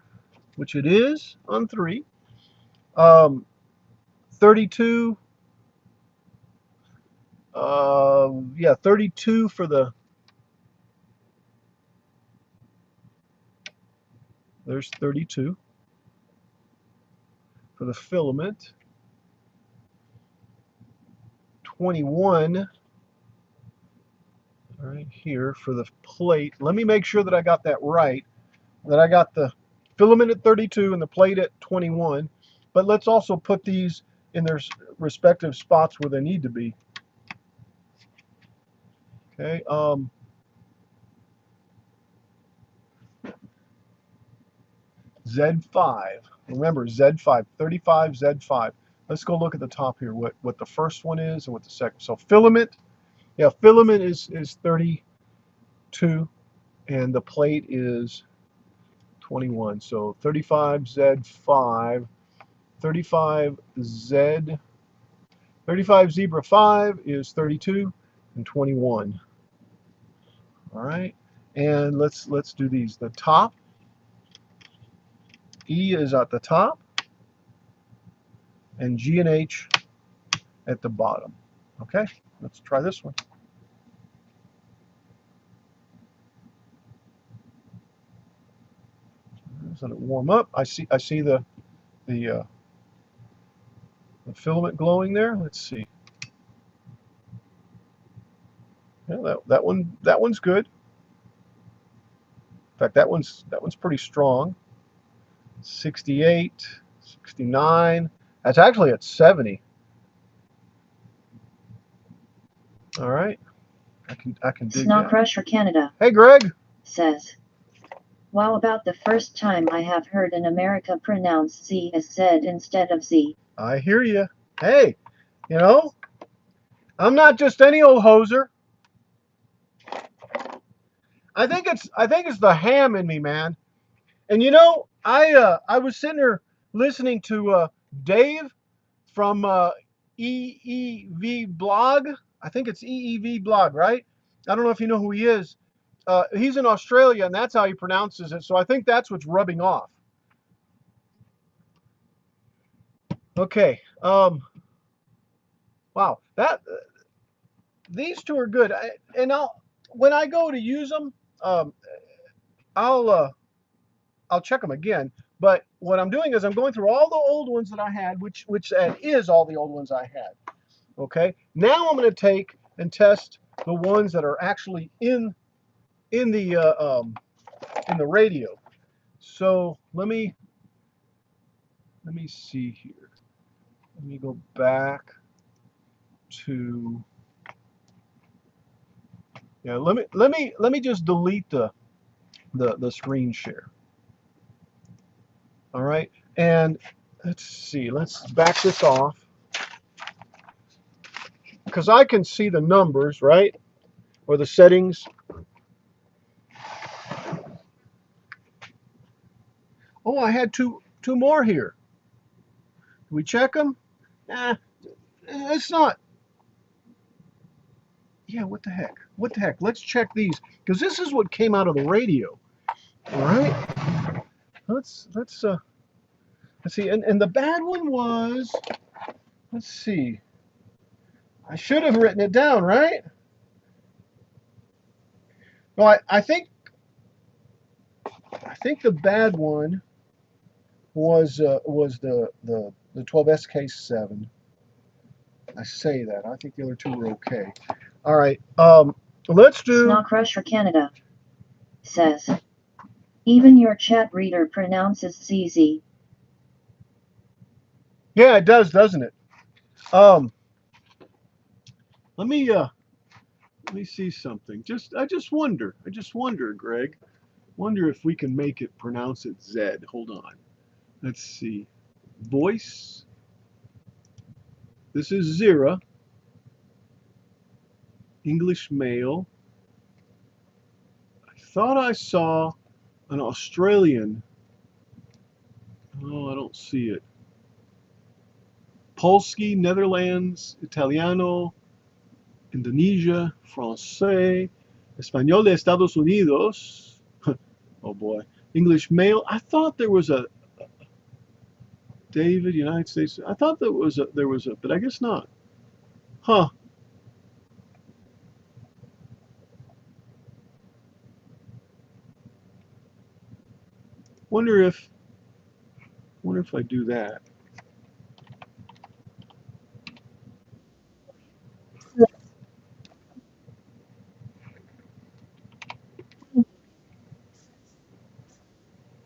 [SPEAKER 1] which it is on 3. 32. Yeah, 32 for the. There's 32 for the filament. 21 right here for the plate. Let me make sure that I got that right. That I got the filament at 32 and the plate at 21. But let's also put these in their respective spots where they need to be. Okay. Z5. Remember, Z5, 35 Z5. Let's go look at the top here, what the first one is and what the second. So filament, yeah, filament is 32, and the plate is 21. So 35 Z5, 35 Z, 35 zebra 5 is 32 and 21. All right, and let's do these. The top, E is at the top, and G and H at the bottom. Okay, let's try this one. Let it warm up. I see the filament glowing there. Let's see. Yeah, that one's good. In fact, that one's pretty strong. 68, 69. That's actually at 70. All right, I can dig
[SPEAKER 2] Snow
[SPEAKER 1] that.
[SPEAKER 2] Crusher Canada
[SPEAKER 1] Hey, Greg.
[SPEAKER 2] says, wow, about the first time I have heard in America pronounce Z as Z instead of Z.
[SPEAKER 1] I hear you. Hey, you know, I'm not just any old hoser. I think it's the ham in me, man. And you know, I was sitting there listening to Dave from EEV blog. I think it's EEV blog, right? I don't know if you know who he is. He's in Australia, and that's how he pronounces it. So I think that's what's rubbing off. Okay. Wow. These two are good. When I go to use them, um, I'll check them again. But what I'm doing is I'm going through all the old ones that I had, which is all the old ones I had. Okay. Now I'm going to take and test the ones that are actually in the radio. So let me see here. Let me go back to let me just delete the screen share. All right, and let's see. Let's back this off because I can see the numbers, right, or the settings. Oh, I had two more here. Can we check them? Nah, it's not. Yeah, what the heck? What the heck? Let's check these because this is what came out of the radio. All right. Let's see. And the bad one was. Let's see. I should have written it down, right? No, I think the bad one was the 12SK7. I say that. I think the other two were okay. All right. Let's do.
[SPEAKER 2] Snow Crusher Canada says, even your chat reader pronounces ZZ.
[SPEAKER 1] Yeah, it does, doesn't it? Let me see something. I just wonder. I just wonder, Greg. Wonder if we can make it pronounce it Z. Hold on. Let's see. Voice. This is Zira. English male. I thought I saw an Australian. Oh, I don't see it. Polski, Netherlands, Italiano, Indonesia, Francais, Español de Estados Unidos. Oh boy. English male. I thought there was a David, United States. I thought there was a, but I guess not. Huh. Wonder if I do that.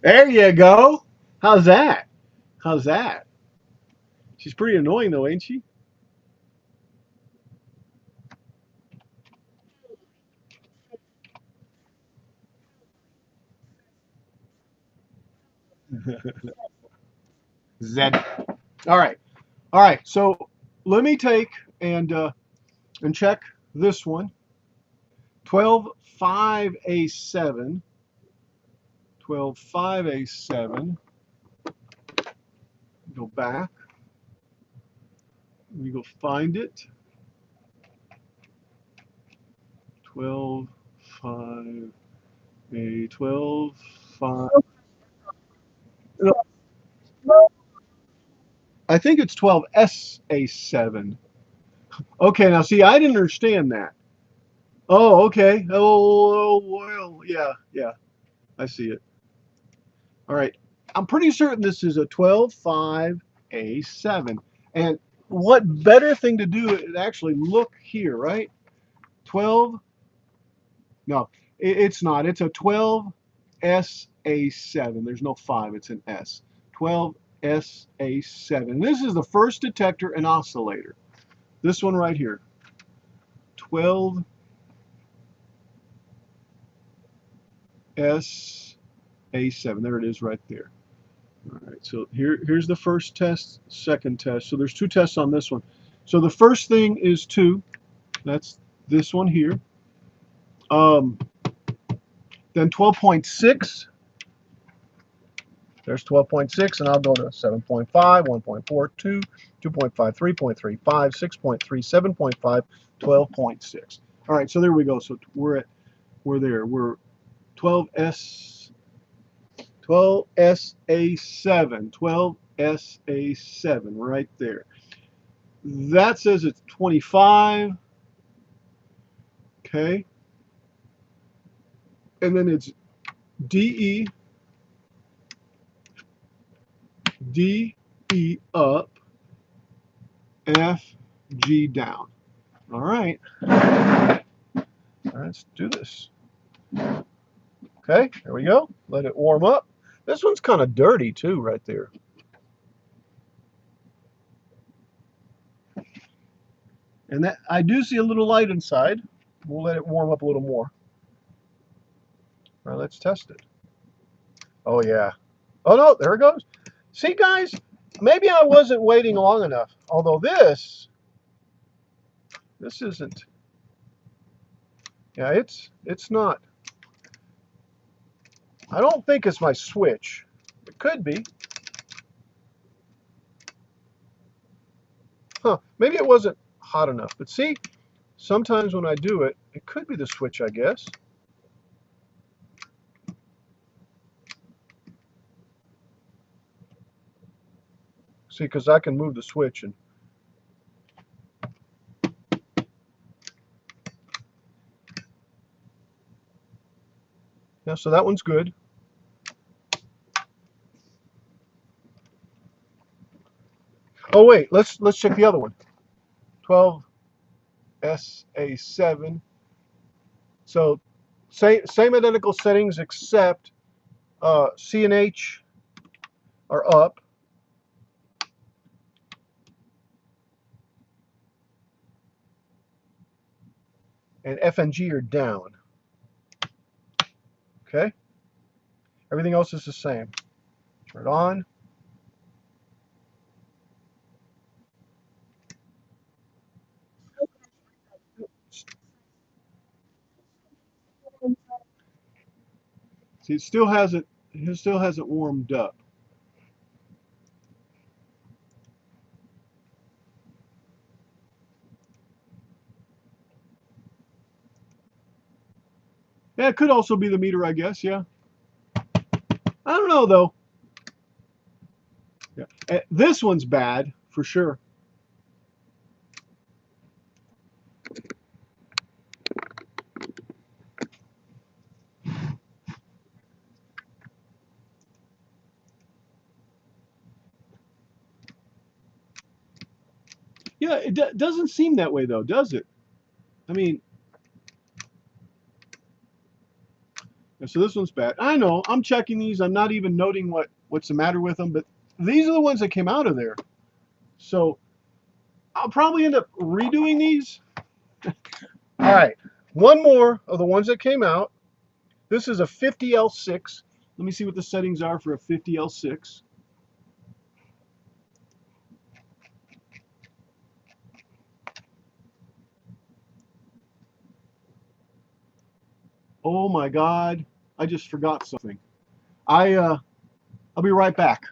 [SPEAKER 1] There you go. How's that? How's that? She's pretty annoying though, ain't she? Z. All right. All right. So let me take and check this one. 12.5A7. 12.5A7. Go back. We go find it. 12.5A. 12.5. I think it's 12SA7. Okay, now see, I didn't understand that. Oh, okay. Oh, well, yeah, yeah. I see it. All right. I'm pretty certain this is a 12.5A7. And what better thing to do is actually look here, right? 12. No, it's not. It's a 12SA7. There's no 5. It's an S. 12SA7. This is the first detector and oscillator. This one right here. 12SA7. There it is right there. All right, so here's the first test, second test. So there's two tests on this one. So the first thing is 2. That's this one here. Then 12.6. There's 12.6, and I'll go to 7.5, 1.42, 2.5, 3.35, 6.3, 7.5, 12.6. All right, so there we go. So we're there. We're 12SA7, 12SA7, right there. That says it's 25. Okay. And then it's DE up, FG down. All right. Let's do this. Okay, there we go. Let it warm up. This one's kind of dirty too, right there. And that I do see a little light inside. We'll let it warm up a little more. All right, let's test it. Oh yeah. Oh no, there it goes. See, guys, maybe I wasn't waiting long enough. Although this isn't. Yeah, it's not. I don't think it's my switch. It could be. Huh, maybe it wasn't hot enough. But see, sometimes when I do it, it could be the switch, I guess. See, because I can move the switch and yeah, so that one's good. Oh wait, let's check the other one. 12SA7. So same identical settings except C and H are up. And F and G are down. Okay? Everything else is the same. Turn it on. See, it still hasn't warmed up. Yeah, it could also be the meter, I guess, yeah. I don't know though. Yeah. This one's bad for sure. Yeah, it doesn't seem that way though, does it? I mean, so this one's bad. I know, I'm checking these. I'm not even noting what's the matter with them, but these are the ones that came out of there. So I'll probably end up redoing these. All right, one more of the ones that came out. This is a 50L6. Let me see what the settings are for a 50L6. Oh my God, I just forgot something. I'll be right back.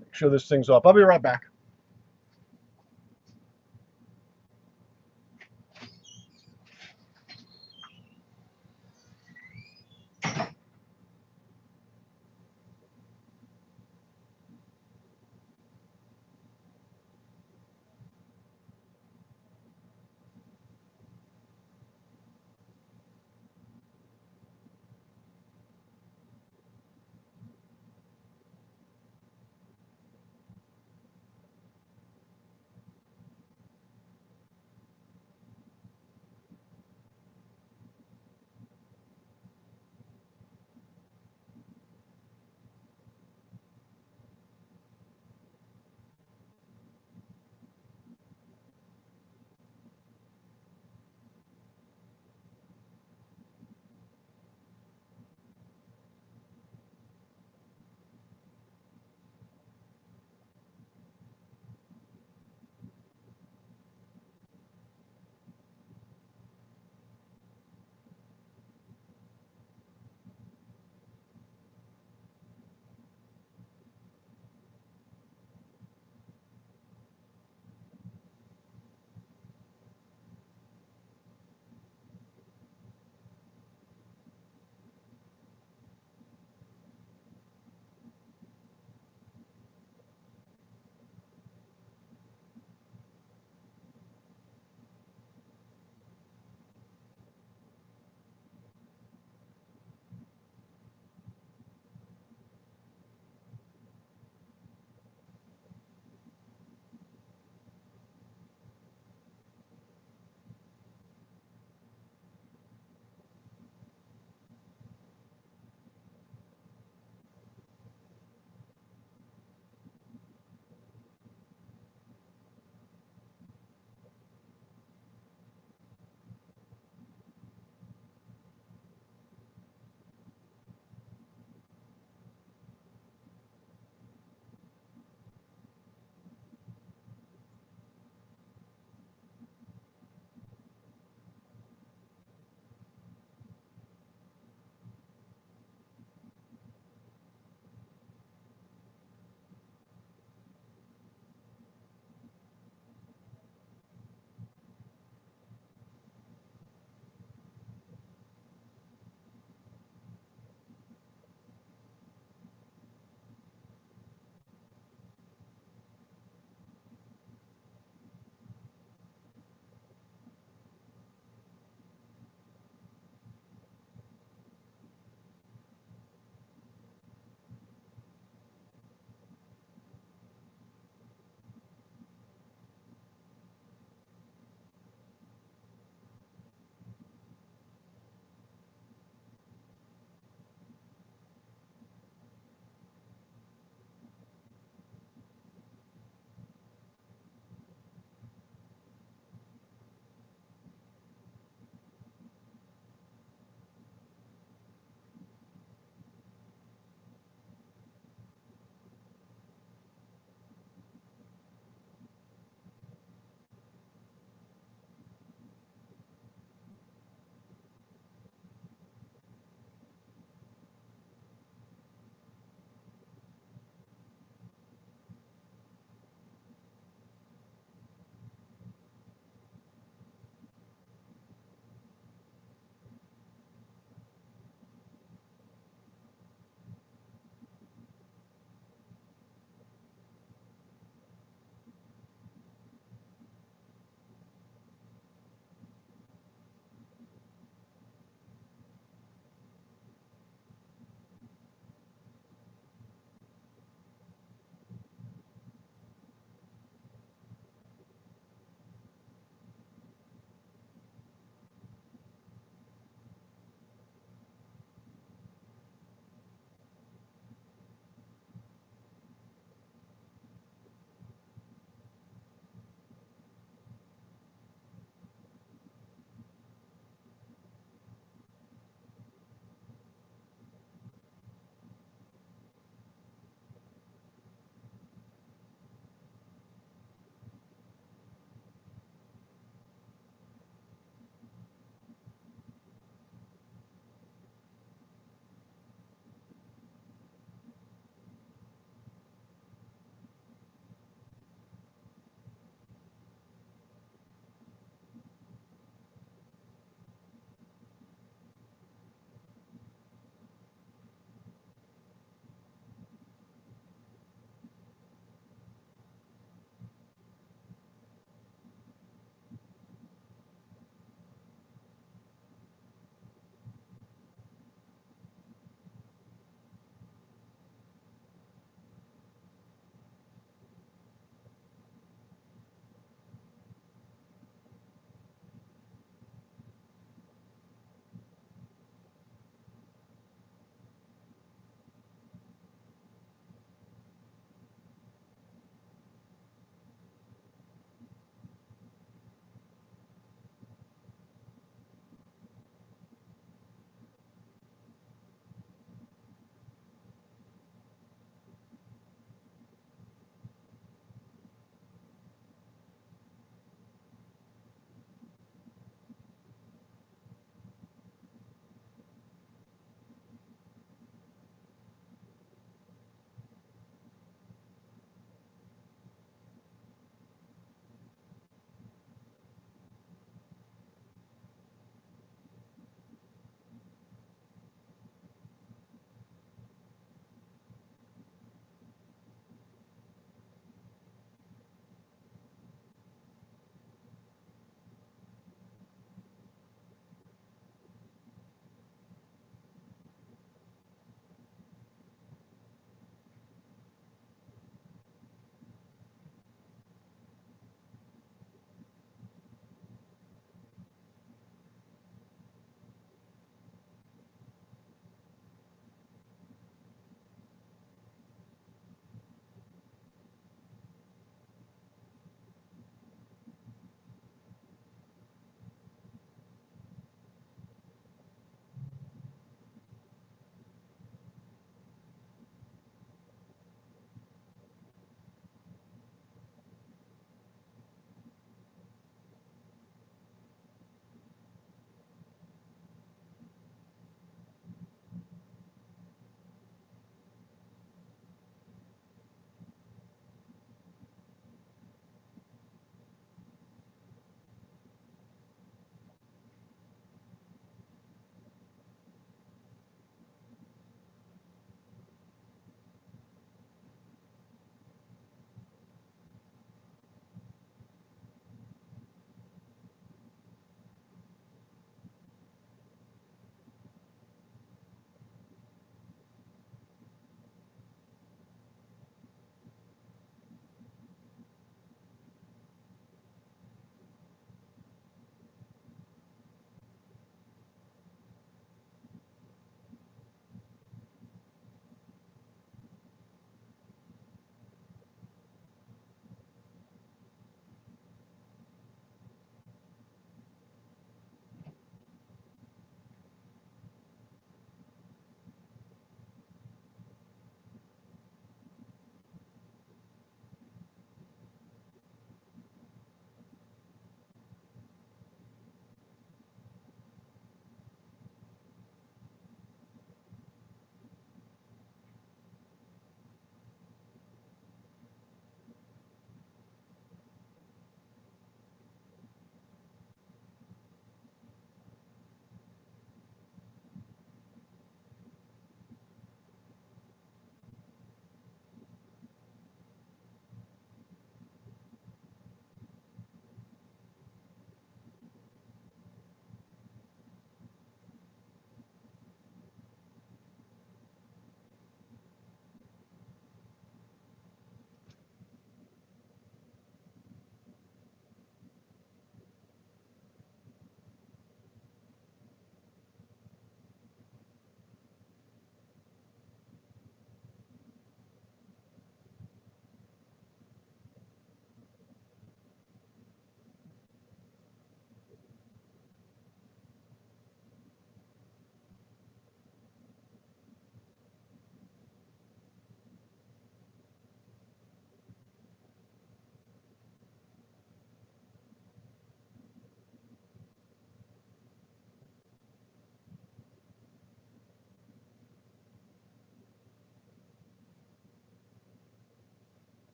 [SPEAKER 1] Make sure this thing's off. I'll be right back.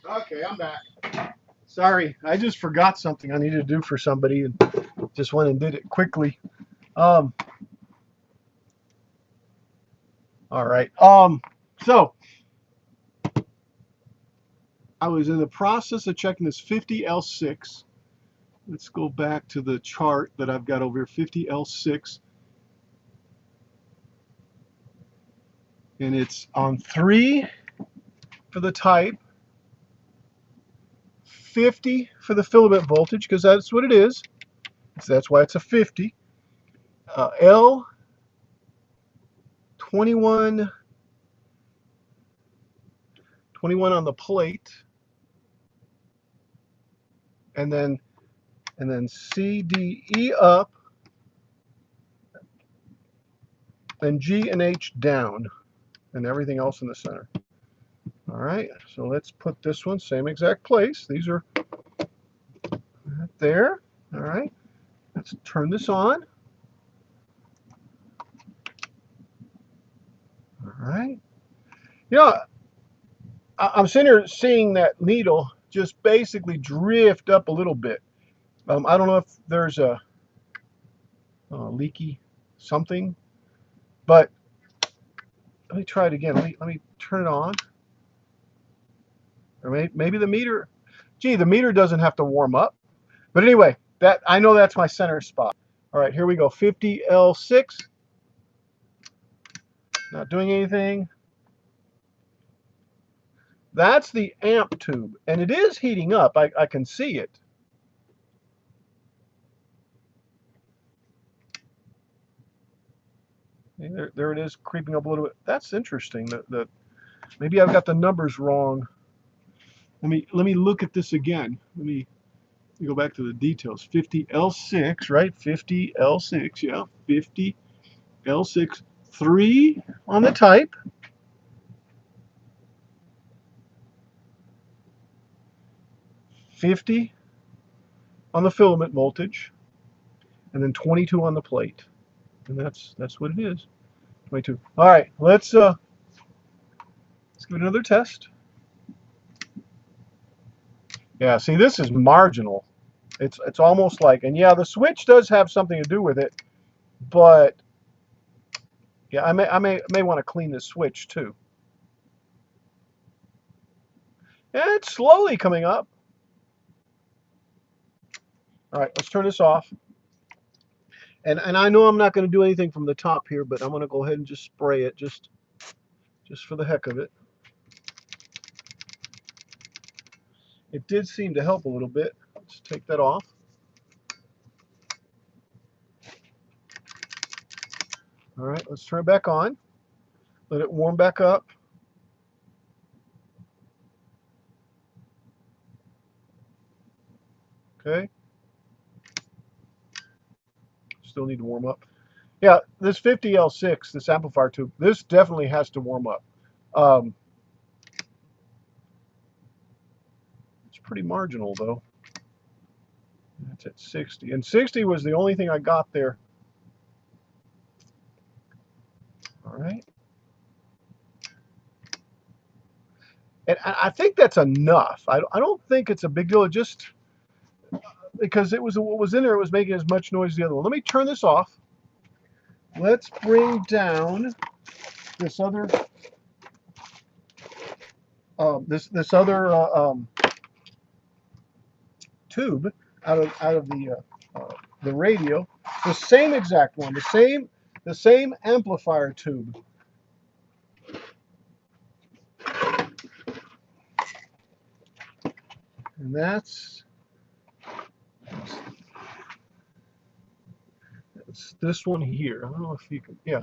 [SPEAKER 1] Okay, I'm back. Sorry, I just forgot something I needed to do for somebody and just went and did it quickly. All right. So I was in the process of checking this 50L6. Let's go back to the chart that I've got over here, 50L6. And it's on 3 for the type, 50 for the voltage, because that's what it is. So that's why it's a 50. L 21 on the plate, and then C, D, E up, and G and H down, and everything else in the center. All right, so let's put this one same exact place. These are right there. All right, let's turn this on. All right. You know, I'm sitting here seeing that needle just basically drift up a little bit. I don't know if there's a leaky something, but let me try it again. Let me turn it on. Or maybe the meter. Gee, the meter doesn't have to warm up. But anyway, that I know that's my center spot. All right, here we go. 50L6. Not doing anything. That's the amp tube, and it is heating up. I can see it. There it is, creeping up a little bit. That's interesting. Maybe I've got the numbers wrong. Let me look at this again. Let me go back to the details. 50L6, right? 50L6, yeah. 50L6, 3 on the type. 50 on the filament voltage, and then 22 on the plate. And that's what it is. 22. All right, let's give it another test. Yeah, see, this is marginal. It's almost like, and yeah, the switch does have something to do with it, but yeah, I may want to clean this switch too. Yeah, it's slowly coming up. All right, let's turn this off. And I know I'm not going to do anything from the top here, but I'm going to go ahead and just spray it just for the heck of it. It did seem to help a little bit. Let's take that off. All right, let's turn it back on. Let it warm back up. Okay. Still need to warm up. Yeah, this 50L6, this amplifier tube, this definitely has to warm up. It's pretty marginal though. That's at 60. And 60 was the only thing I got there. All right. And I think that's enough. I don't think it's a big deal. It just, because it was what was in there, it was making as much noise as the other one. Let me turn this off. Let's bring down this other this other tube out of the radio. The same exact one, the same amplifier tube. And that's this one here. I don't know if you can, yeah,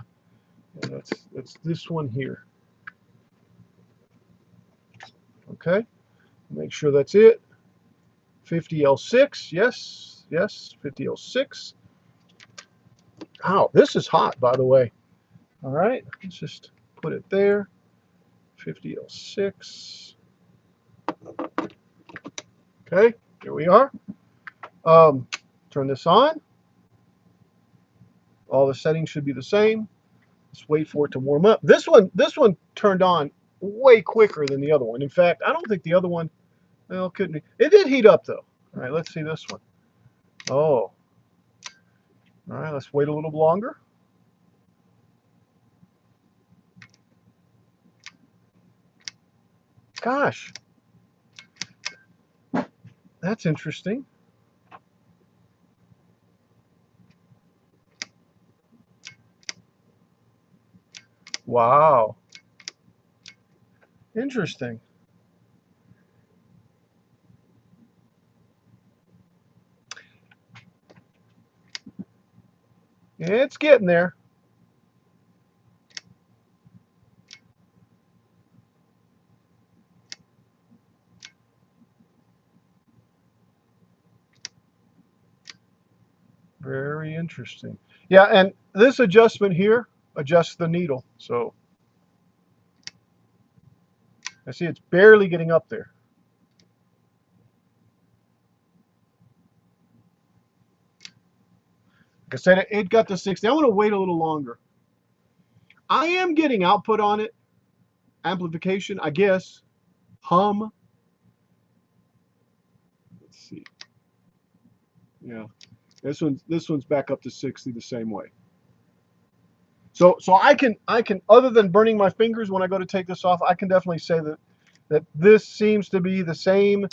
[SPEAKER 1] that's this one here. Okay, make sure that's it. 50L6, yes, 50L6. Ow, this is hot, by the way. All right, let's just put it there. 50L6. Okay, here we are. Turn this on. All the settings should be the same. Let's wait for it to warm up. This one turned on way quicker than the other one. In fact, I don't think the other one Well, couldn't be. It did heat up though. All right, let's see this one. Oh, all right, let's wait a little longer. Gosh, that's interesting. Wow, interesting. It's getting there. Very interesting. Yeah, and this adjustment here adjusts the needle. So I see it's barely getting up there. Like I said, it got to 60. I want to wait a little longer. I am getting output on it. Amplification, I guess. Hum. Let's see. Yeah. This one's back up to 60 the same way. So I can other than burning my fingers when I go to take this off, I can definitely say that this seems to be the same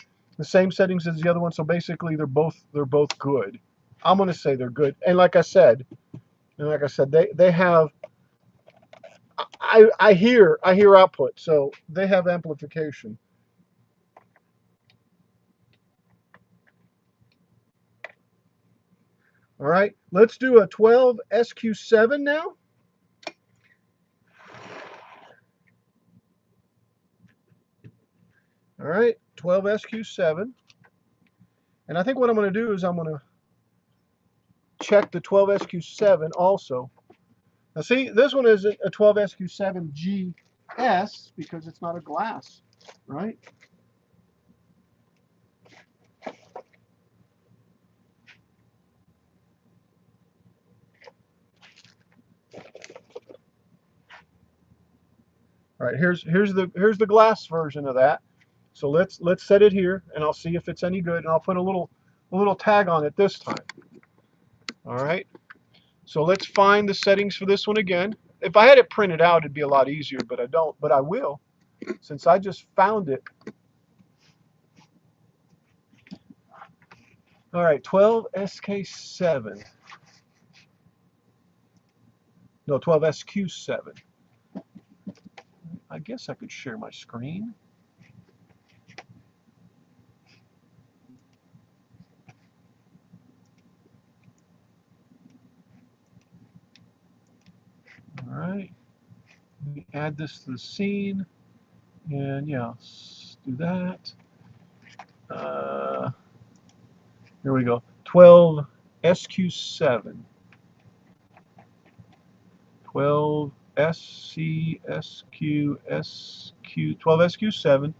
[SPEAKER 1] settings as the other one. So basically they're both good. I'm going to say they're good. And like I said, they have I hear output. So they have amplification. All right. Let's do a 12 SQ7 now. All right, 12 SQ7. And I think what I'm going to do is I'm going to check the 12 SQ7 also. Now see, this one is a 12 SQ7 GS because it's not a glass, right? All right, here's the glass version of that. So let's set it here, and I'll see if it's any good, and I'll put a little tag on it this time. All right. So let's find the settings for this one again. If I had it printed out, it'd be a lot easier, but I don't. But I will, since I just found it. All right, 12 SK7. No, 12 SQ7. I guess I could share my screen. All right. Let me add this to the scene. And yeah, let's do that. Here we go. 12 SQ7. 12 SCSQ 12 SQ7.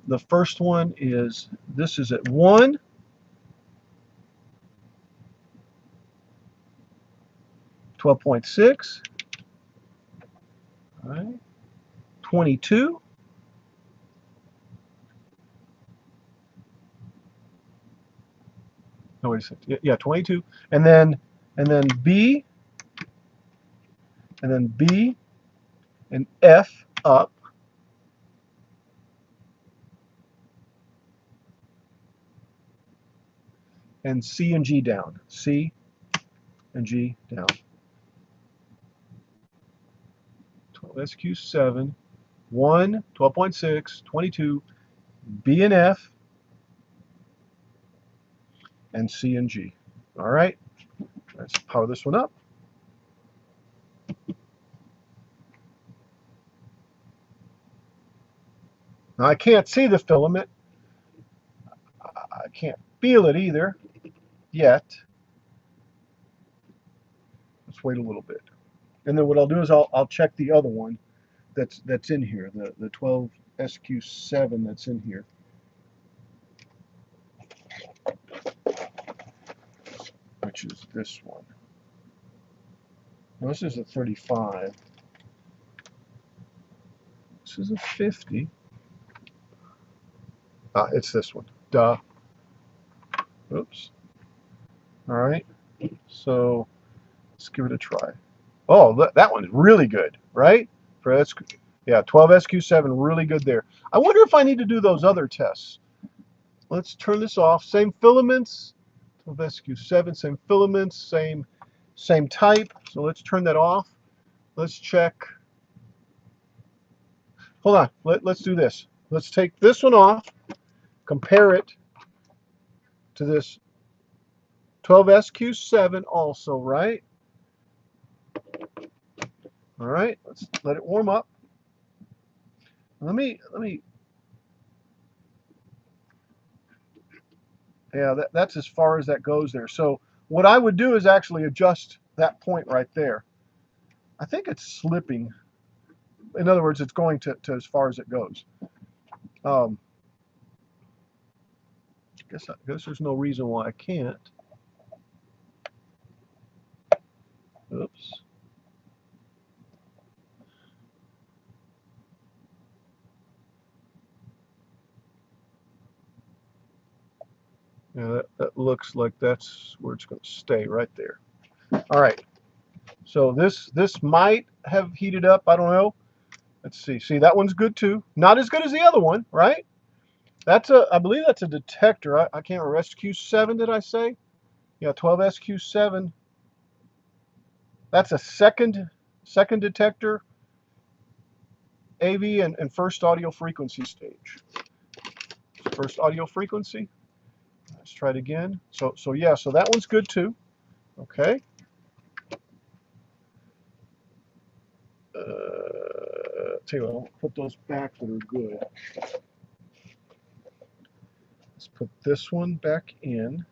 [SPEAKER 1] The first one is, this is at 1. 12.6. All right. 22. No, wait a second. Yeah, 22. And then B, and then B and F up. And C and G down. C and G down. 12 SQ7, 1, 12.6, 22, B and F, and C and G. All right, let's power this one up. Now I can't see the filament. I can't feel it either yet. Let's wait a little bit. And then what I'll do is I'll check the other one that's in here, the 12 SQ7 that's in here. Which is this one. Now, this is a 35. This is a 50. It's this one. Duh. Oops. All right. So let's give it a try. Oh, that one's really good, right? For SQ, yeah, 12SQ7, really good there. I wonder if I need to do those other tests. Let's turn this off. Same filaments, 12SQ7, same filaments, same type. So let's turn that off. Let's check. Hold on. Let's do this. Let's take this one off, compare it to this 12SQ7 also, right? All right. Let's let it warm up. Let me. Yeah, that's as far as that goes there. So what I would do is actually adjust that point right there. I think it's slipping. In other words, it's going to as far as it goes. I guess there's no reason why I can't. Oops. Yeah, that looks like that's where it's going to stay right there. All right. So this might have heated up. I don't know. Let's see. See, that one's good too. Not as good as the other one, right? I believe that's a detector. I can't remember. SQ7, did I say? Yeah, 12SQ7. That's a second detector, AV and first audio frequency stage. First audio frequency. Let's try it again. So yeah, so that one's good too. Okay. Tell you what, I'll put those back that are good. Let's put this one back in.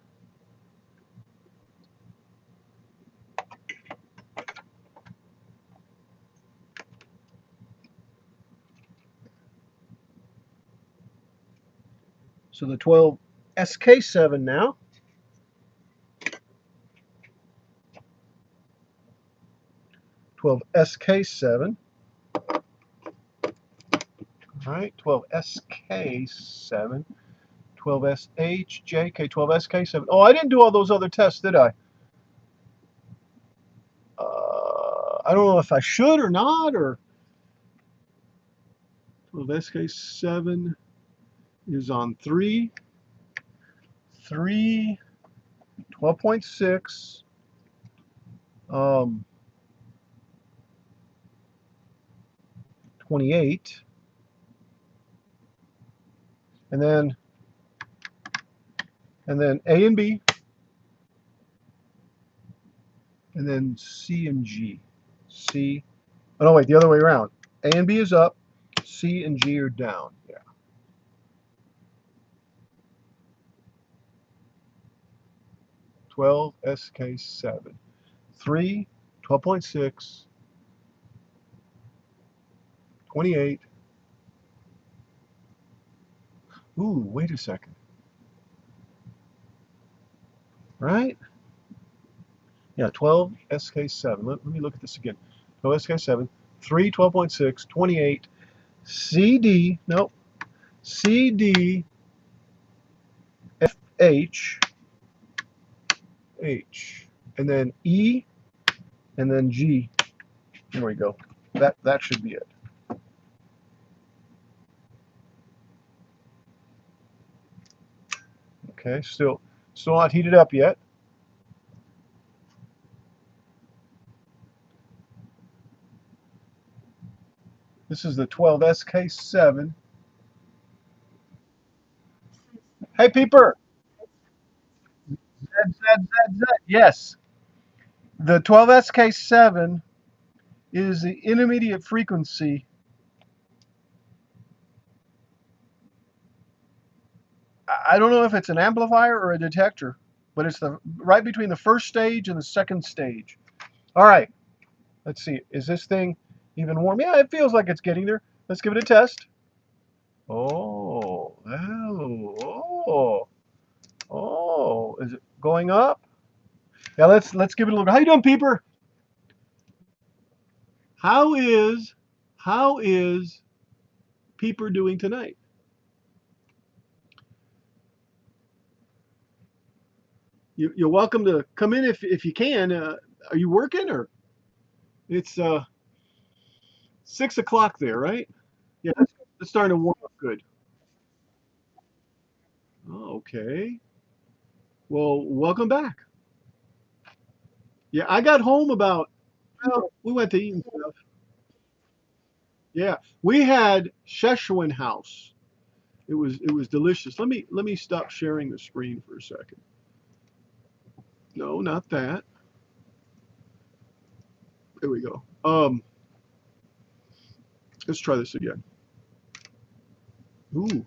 [SPEAKER 1] So the 12SK7 now. SK7. All right, 12SK7. 12SHJK, 12SK7. Oh, I didn't do all those other tests, did I? I don't know if I should or not, or 12SK7 is on 3, 12.6, 28, and then A and B, and then C and G. C. Oh no, wait, the other way around. A and B is up, C and G are down. Yeah. 12SK7. 3, 12.6, 28. Ooh, wait a second. Right? Yeah, 12SK7. Let me look at this again. 12SK7, 3, 12.6, 28, CD, nope, CD, FH, H, and then E, and then G. There we go. That should be it. Okay, still not heated up yet. This is the 12SK7. Hey, Peeper. Z, Z, Z, Z. Yes. The 12SK7 is the intermediate frequency. I don't know if it's an amplifier or a detector, but it's right between the first stage and the second stage. All right. Let's see. Is this thing even warm? Yeah, it feels like it's getting there. Let's give it a test. Oh, is it going up? Yeah, let's give it a look. How you doing, Peeper? How is Peeper doing tonight? You're welcome to come in if you can. Are you working or it's 6 o'clock there, right? Yeah, it's starting to warm up good. Oh, okay. Well, welcome back. Yeah, I got home about, well, we went to eat and stuff. Yeah, we had Szechuan house. It was delicious. Let me stop sharing the screen for a second. No, not that. There we go. Let's try this again. Ooh,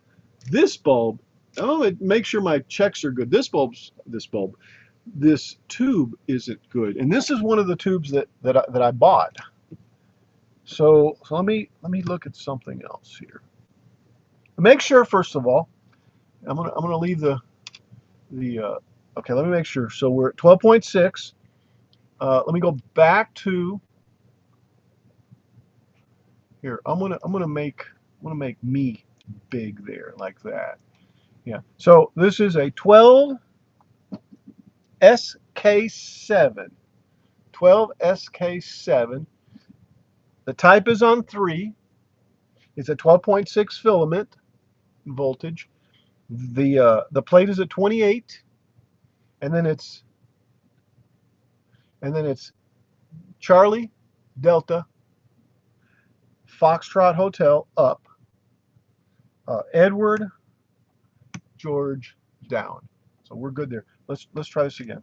[SPEAKER 1] this bulb. Oh, it makes sure my checks are good. This tube isn't good, and this is one of the tubes that I bought. So let me look at something else here. Make sure first of all, I'm gonna leave the okay. Let me make sure. So we're at 12.6. Let me go back to here. I'm gonna make me big there like that. Yeah. So this is a 12 SK7. 12 SK7. The type is on 3. It's a 12.6 filament voltage. The plate is at 28, and then it's Charlie Delta Foxtrot Hotel up, Edward George down. So we're good there. Let's try this again.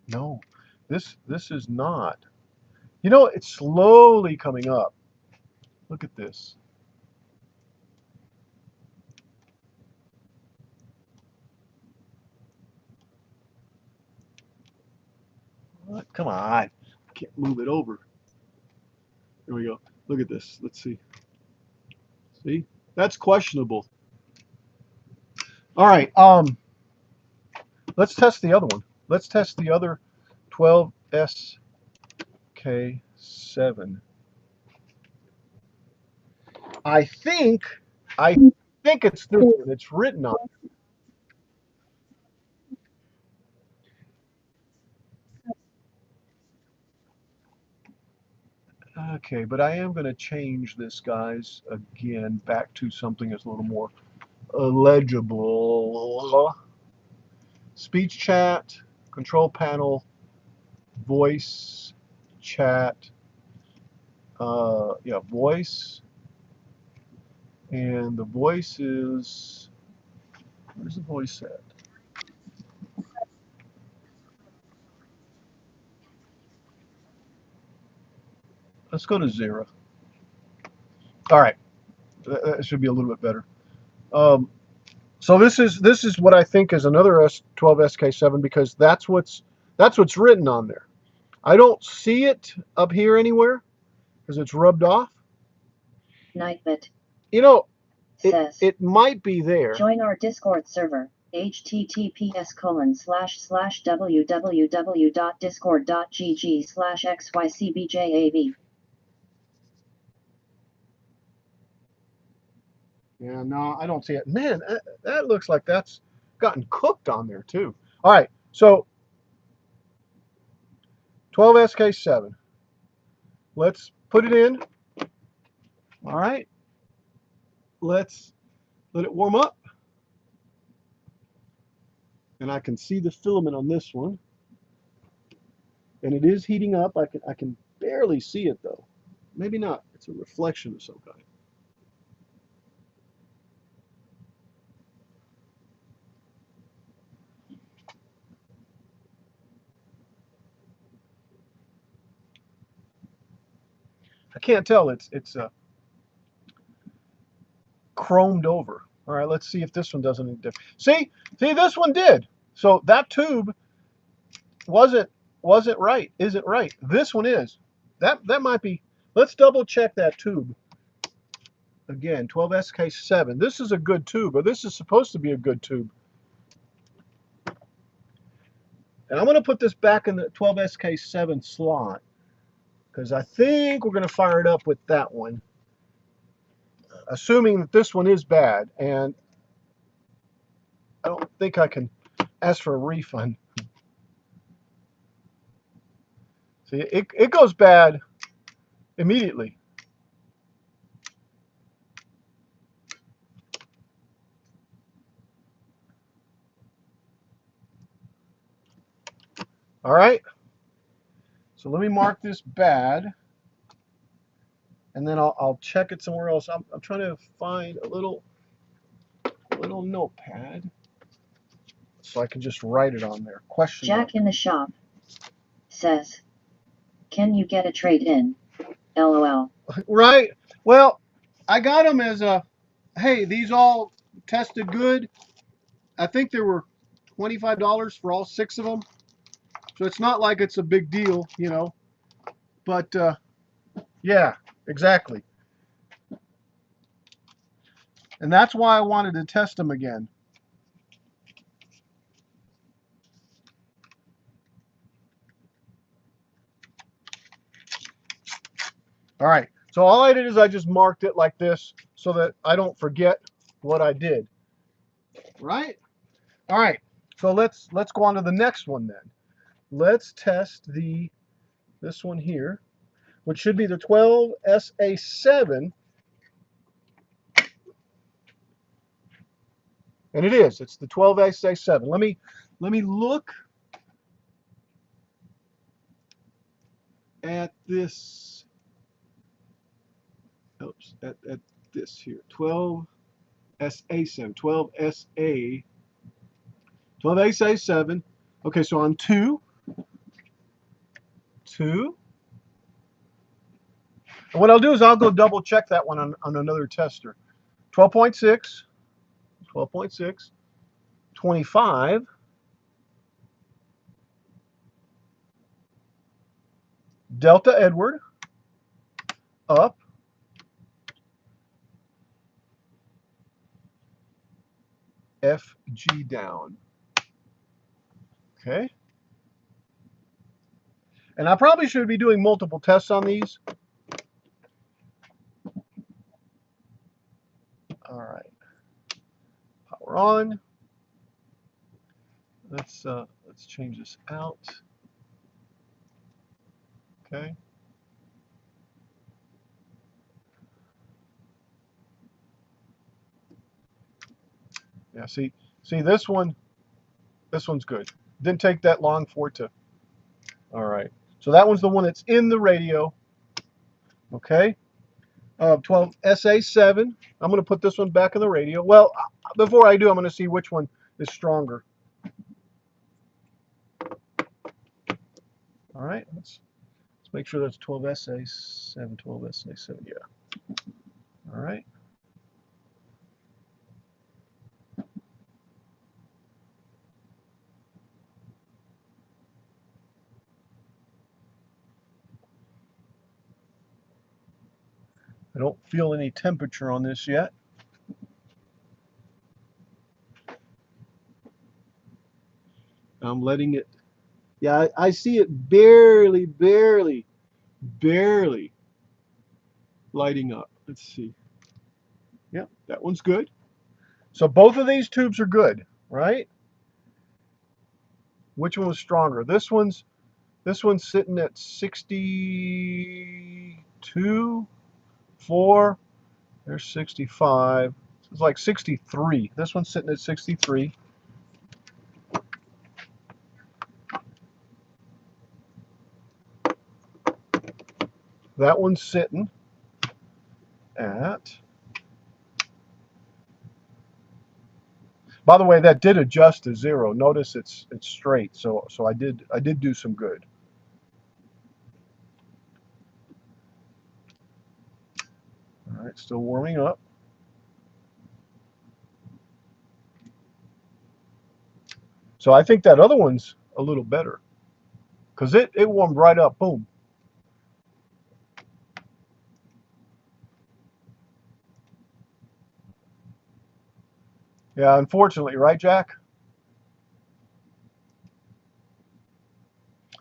[SPEAKER 1] No, this is not. It's slowly coming up. Look at this. What? Come on. I can't move it over. There we go. Look at this. Let's see. See? That's questionable. All right. Let's test the other one. Let's test the other 12SK7. I think I think it's this one. It's written on. Okay, but I am going to change this, guys, again back to something that's a little more legible. Speech chat, control panel, voice chat. Yeah, voice, and the voice is, where's the voice at? Let's go to 0. All right, that should be a little bit better. Um, so this is what I think is another S12SK7 because that's what's written on there. I don't see it up here anywhere because it's rubbed off.
[SPEAKER 2] Nightbit
[SPEAKER 1] You know,
[SPEAKER 2] says,
[SPEAKER 1] it might be there.
[SPEAKER 2] join our Discord server, https://www.discord.gg/xycbjav.
[SPEAKER 1] Yeah, no, I don't see it. Man, that looks like that's gotten cooked on there too. All right, so 12SK7. Let's put it in. All right, let's let it warm up. And I can see the filament on this one. And it is heating up. I can barely see it though. Maybe not. It's a reflection of some kind. I can't tell. It's chromed over. All right, let's see if this one does any different. See, this one did. So that tube wasn't right. Isn't right. This one is. That might be. Let's double check that tube again. 12SK7. This is a good tube, or this is supposed to be a good tube. And I'm going to put this back in the 12SK7 slot because I think we're going to fire it up with that one, assuming that this one is bad. And I don't think I can ask for a refund. See, it goes bad immediately. All right. So let me mark this bad, and then I'll check it somewhere else. I'm trying to find a little notepad so I can just write it on there. Question mark.
[SPEAKER 2] Jack in the shop says, "Can you get a trade-in? LOL."
[SPEAKER 1] Right. Well, I got them as a, hey, these all tested good. I think there were $25 for all 6 of them. So it's not like it's a big deal, you know. But yeah, exactly. And that's why I wanted to test them again. All right. So all I did is I just marked it like this so that I don't forget what I did. Right? All right. So let's go on to the next one then. Let's test this one here, which should be the 12SA7. And it is. It's the 12SA7. Let me look at this. Oops, at this here. 12SA7. 12SA7. Okay, so on 2. And what I'll do is I'll go double check that one on another tester. 12.6, 12.6, 25, Delta Edward, up, FG down. Okay. And I probably should be doing multiple tests on these. All right. Power on. Let's change this out. Okay. Yeah, see this one's good. Didn't take that long for it to. All right. So that one's the one that's in the radio. Okay. 12SA7. I'm going to put this one back in the radio. Well, before I do, I'm going to see which one is stronger. All right. Let's make sure that's 12SA7. 12SA7. Yeah. All right. I don't feel any temperature on this yet. I'm letting it. Yeah, I see it barely lighting up. Let's see. Yep, that one's good. So both of these tubes are good, right? Which one was stronger? This one's sitting at 62, 4. There's 65. It's like 63. This one's sitting at 63. That one's sitting at. By the way, that did adjust to 0. Notice it's straight. So I did do some good. All right, still warming up. So I think that other one's a little better because it warmed right up. Boom. Yeah, unfortunately, right, Jack?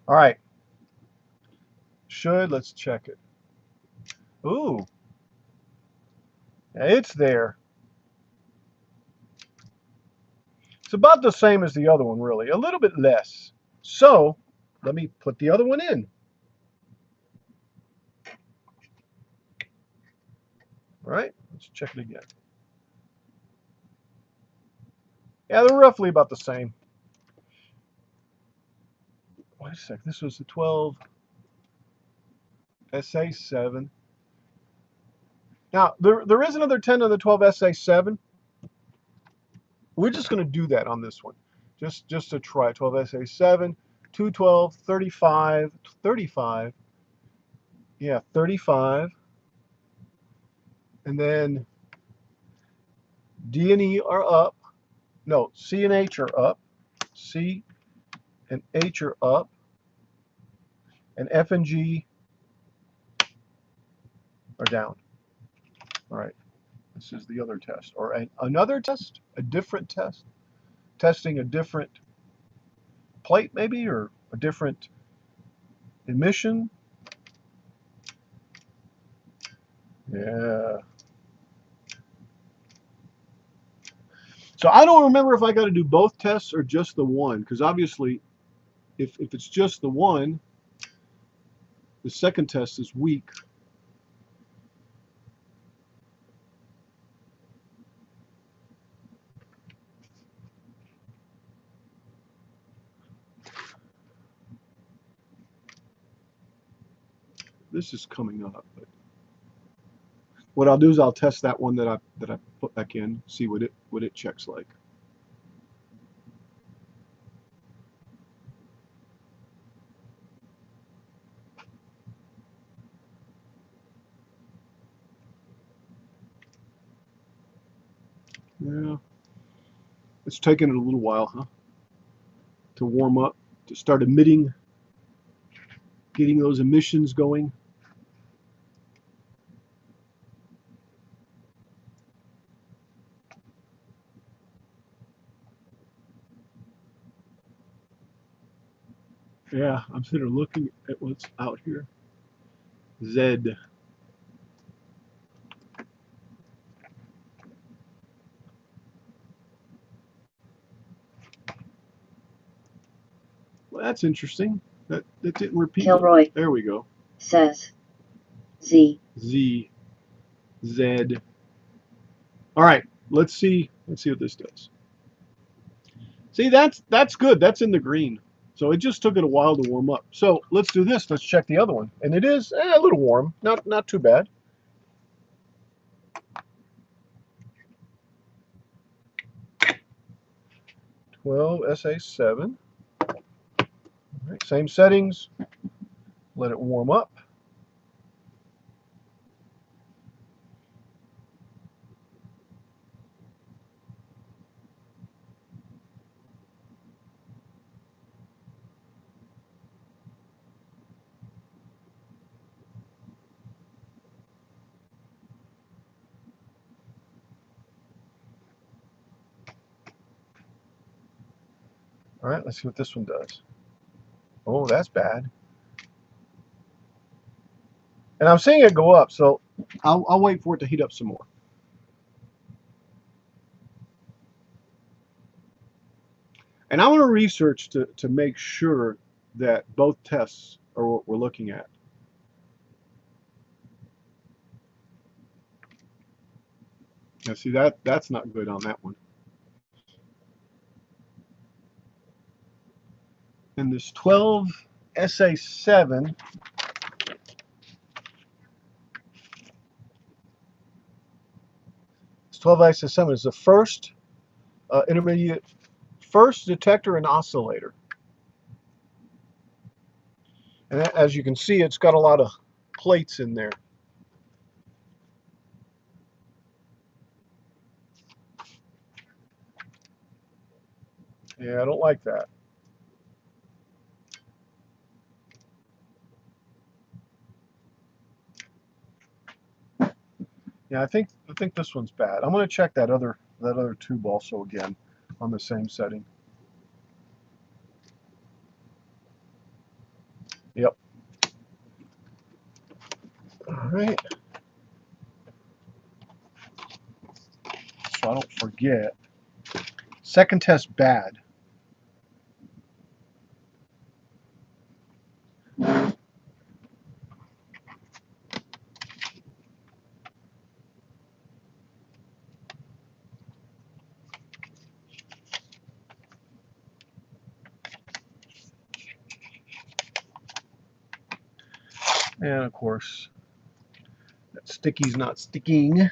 [SPEAKER 1] All right. Let's check it. Ooh. Yeah, it's there. It's about the same as the other one, really. A little bit less. So let me put the other one in. All right, let's check it again. Yeah, they're roughly about the same. Wait a sec, this was the 12 SA7. Now, there is another 10 of the 12 SA7. We're just going to do that on this one. Just to try 12 SA7, 212, 35, 35. Yeah, 35. And then D and E are up. No, C and H are up. C and H are up. And F and G are down. All right. This is the other test. Or another test? A different test? Testing a different plate maybe? Or a different emission? Yeah. So I don't remember if I got to do both tests or just the one. Because obviously, if it's just the one, the second test is weak. This is coming up. But what I'll do is I'll test that one that I put back in, see what it checks like. Yeah, it's taking it a little while, huh? To warm up, to start emitting, getting those emissions going. Yeah, I'm sitting there looking at what's out here. Z. Well, that's interesting. That didn't repeat.
[SPEAKER 2] Kilroy.
[SPEAKER 1] There we go.
[SPEAKER 2] Says Z.
[SPEAKER 1] Z. Z. All right, let's see what this does. See, that's good. That's in the green. So it just took it a while to warm up. So let's do this. Let's check the other one. And it is a little warm. Not too bad. SA7. All right, same settings. Let it warm up. All right, let's see what this one does. Oh, that's bad. And I'm seeing it go up, so I'll wait for it to heat up some more. And I want to research to make sure that both tests are what we're looking at. Now see, that's not good on that one. And this 12 SA7, this 12 SA7 is the first intermediate, first detector and oscillator. And as you can see, it's got a lot of plates in there. Yeah, I don't like that. Yeah, I think this one's bad. I'm going to check that other tube also again on the same setting. Yep. All right. So I don't forget. Second test bad. And of course, that sticky's not sticking.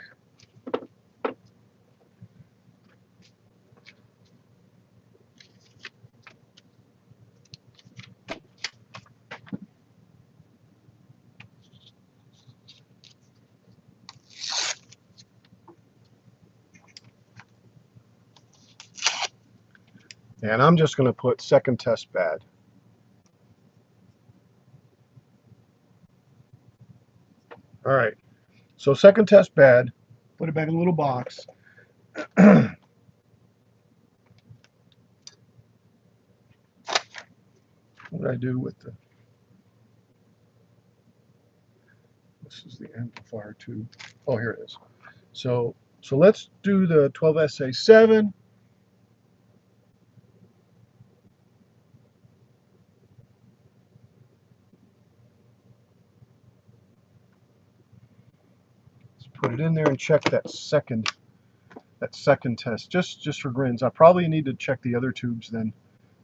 [SPEAKER 1] And I'm just going to put second test bad. All right, so second test bad. Put it back in a little box. What did I do with the... This is the amplifier tube. Oh, here it is. So let's do the 12SA7. Let's put it in there and check that second test, just for grins. I probably need to check the other tubes then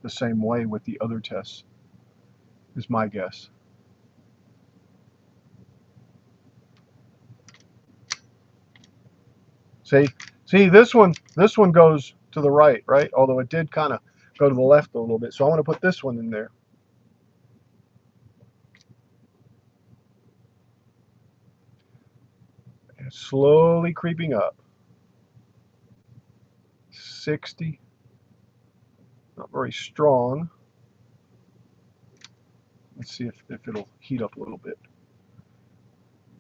[SPEAKER 1] the same way with the other tests, is my guess. See, this one goes to the right, Although it did kind of go to the left a little bit. So I want to put this one in there. And slowly creeping up. 60. Not very strong. Let's see if it'll heat up a little bit.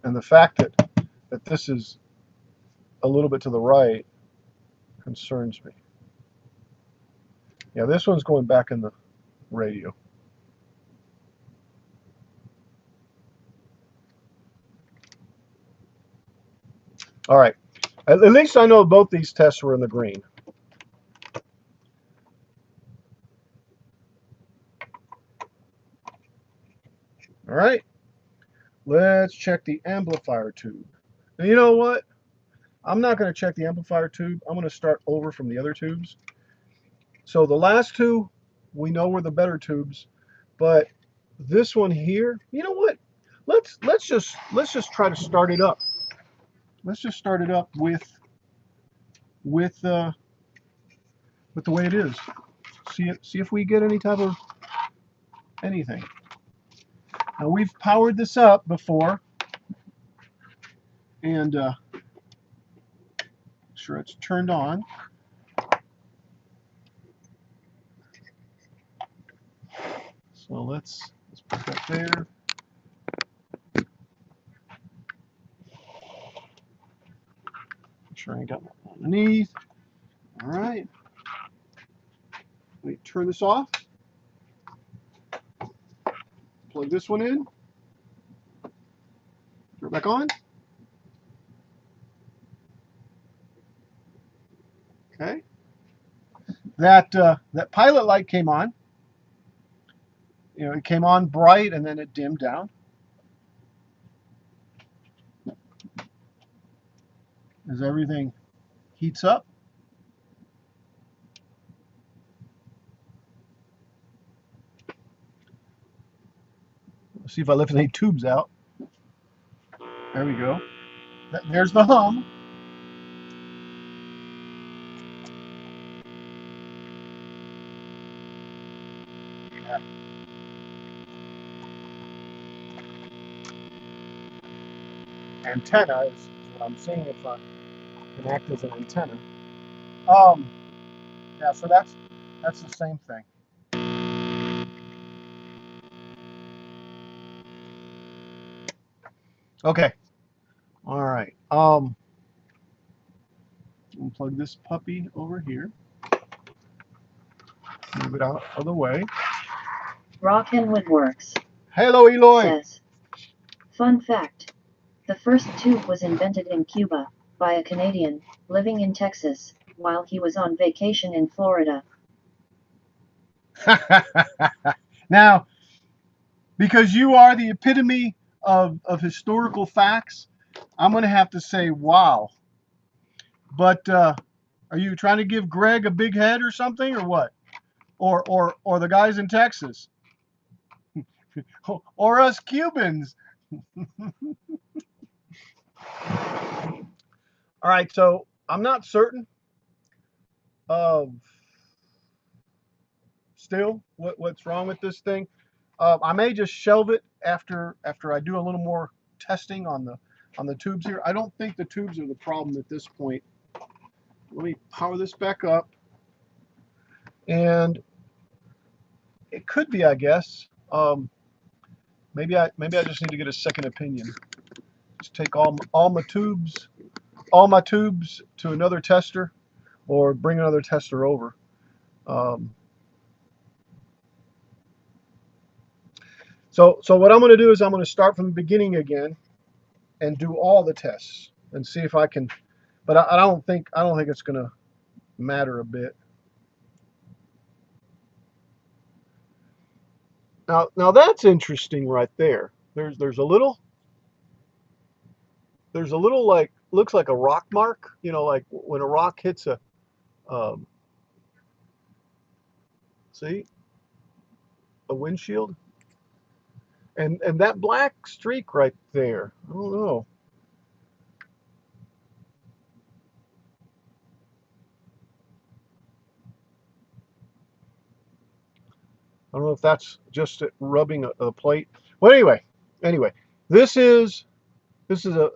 [SPEAKER 1] And the fact that this is a little bit to the right concerns me. Yeah, this one's going back in the radio. All right. At least I know both these tests were in the green. All right. Let's check the amplifier tube. Now, you know what? I'm not going to check the amplifier tube. I'm going to start over from the other tubes. So the last two, we know were the better tubes, but this one here, you know what? Let's just try to start it up. Let's just start it up with the way it is. See if we get any type of anything. Now we've powered this up before, and make sure it's turned on. So let's put that there. Make sure I ain't got one underneath. All right. Let me turn this off. Plug this one in. Turn it back on. Okay. That pilot light came on. You know, it came on bright and then it dimmed down. As everything heats up. Let's see if I lift any tubes out. There we go. There's the hum. Yeah. Antenna is what I'm seeing if I can act as an antenna. Yeah, so that's the same thing. Okay. All right. Unplug this puppy over here. Move it out of the way.
[SPEAKER 2] Rockin' Woodworks.
[SPEAKER 1] Hello, Eloy.
[SPEAKER 2] Says, fun fact. The first tube was invented in Cuba by a Canadian living in Texas while he was on vacation in Florida.
[SPEAKER 1] Now, because you are the epitome of historical facts, I'm going to have to say, wow. But are you trying to give Greg a big head or something, or what? Or the guys in Texas? Or us Cubans? All right, so I'm not certain of still what's wrong with this thing. I may just shelve it after I do a little more testing on the tubes here. I don't think the tubes are the problem at this point. Let me power this back up, and it could be, I guess. Maybe I just need to get a second opinion. Just take all my tubes to another tester, or bring another tester over. So what I'm going to do is I'm going to start from the beginning again and do all the tests and see if I can. But I don't think it's going to matter a bit. Now that's interesting right there. There's a little like, looks like a rock mark. You know, like when a rock hits a see, a windshield, and that black streak right there. I don't know. I don't know if that's just it rubbing a plate. Well, anyway, this is a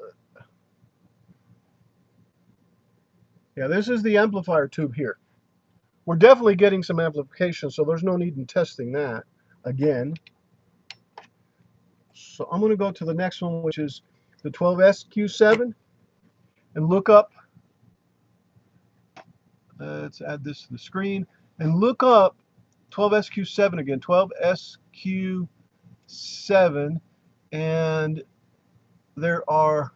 [SPEAKER 1] this is the amplifier tube here. We're definitely getting some amplification, so there's no need in testing that again. So I'm going to go to the next one, which is the 12SQ7, and look up. Let's add this to the screen and look up 12SQ7 again. 12SQ7, and there are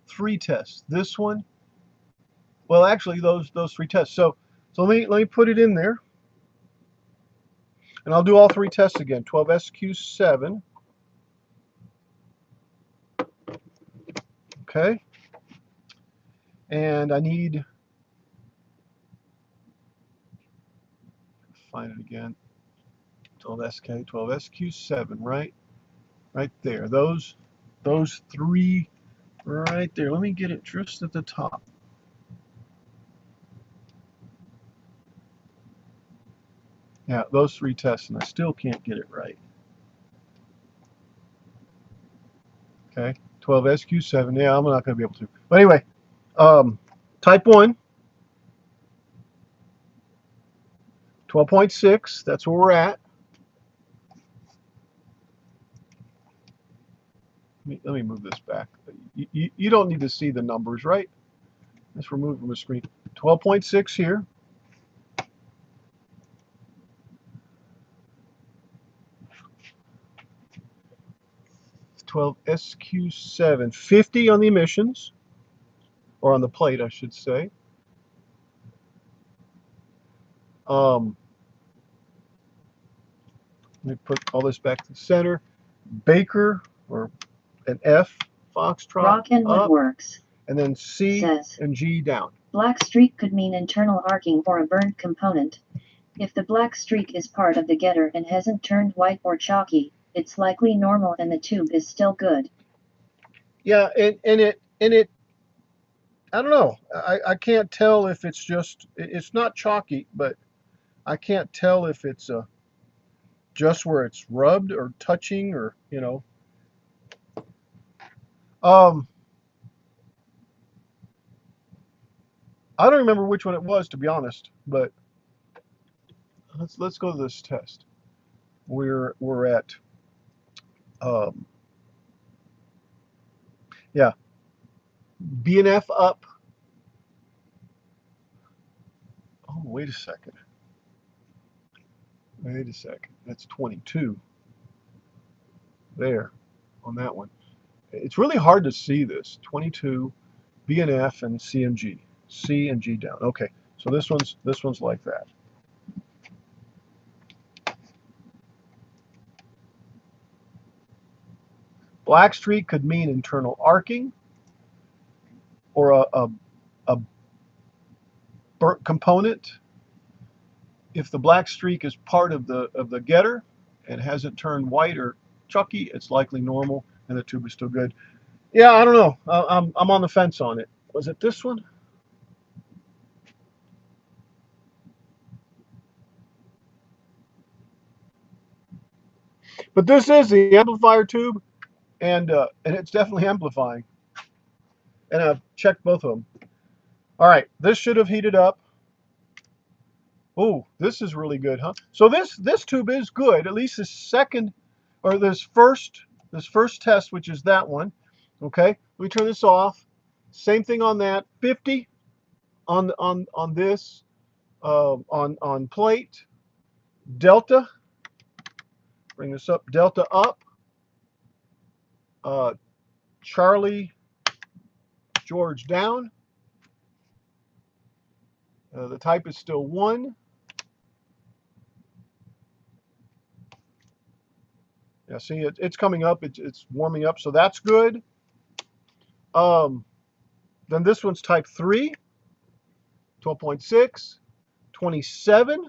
[SPEAKER 1] 3 tests. This one, well, actually, those 3 tests. So let me put it in there, and I'll do all 3 tests again. 12SQ7. Okay. And I need, find it again. 12SQ7, right there. Those 3 right there. Let me get it just at the top. Yeah, those 3 tests, and I still can't get it right. Okay, 12SQ7. Yeah, I'm not going to be able to. But anyway, type 1, 12.6. That's where we're at. Let me move this back. You don't need to see the numbers, right? Let's remove from the screen. 12.6 here. 12SQ7. 50 on the emissions, or on the plate, I should say. Let me put all this back to the center. Baker, or an F, Foxtrot,
[SPEAKER 2] Rock and
[SPEAKER 1] up,
[SPEAKER 2] Woodworks.
[SPEAKER 1] and then C
[SPEAKER 2] Says,
[SPEAKER 1] and G down.
[SPEAKER 2] Black streak could mean internal arcing or a burnt component. If the black streak is part of the getter and hasn't turned white or chalky, it's likely normal and the tube is still good.
[SPEAKER 1] Yeah, and it I don't know. I can't tell if it's just, it's not chalky, but I can't tell if it's just where it's rubbed or touching, or I don't remember which one it was, to be honest, but let's go to this test. We're at yeah, B and F up. Oh, wait a second. That's 22 there on that one. It's really hard to see this. 22, B and F, and C and G. C and G down. Okay, so this one's like that. Black streak could mean internal arcing, or a burnt component. If the black streak is part of the getter and hasn't turned white or chalky, it's likely normal. and the tube is still good. Yeah, I don't know. I'm on the fence on it. Was it this one? But this is the amplifier tube, and it's definitely amplifying. And I've checked both of them. All right, this should have heated up. Oh, this is really good, huh? So this tube is good. At least this second, or this first test, which is that one. Okay, let me turn this off. Same thing on that. 50 on this on plate. Delta. Bring this up. Delta up. Charlie George down. The type is still 1. Yeah, see, it's coming up. It's warming up, so that's good. Then this one's type 3, 12.6, 27,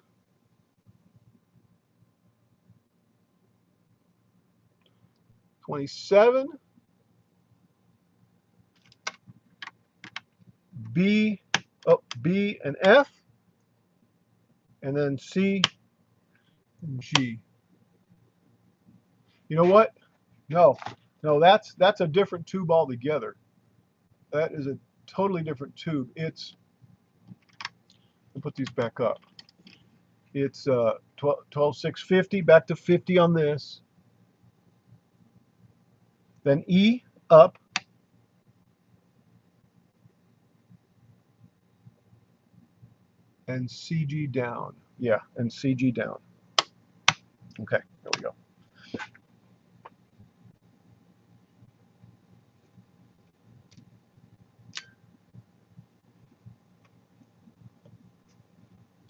[SPEAKER 1] 27, B, B and F, and then C and G. You know what? No, that's a different tube altogether. That is a totally different tube. I'll put these back up. It's 12,650, back to 50 on this. Then E up. And CG down. Yeah, and CG down. Okay, there we go.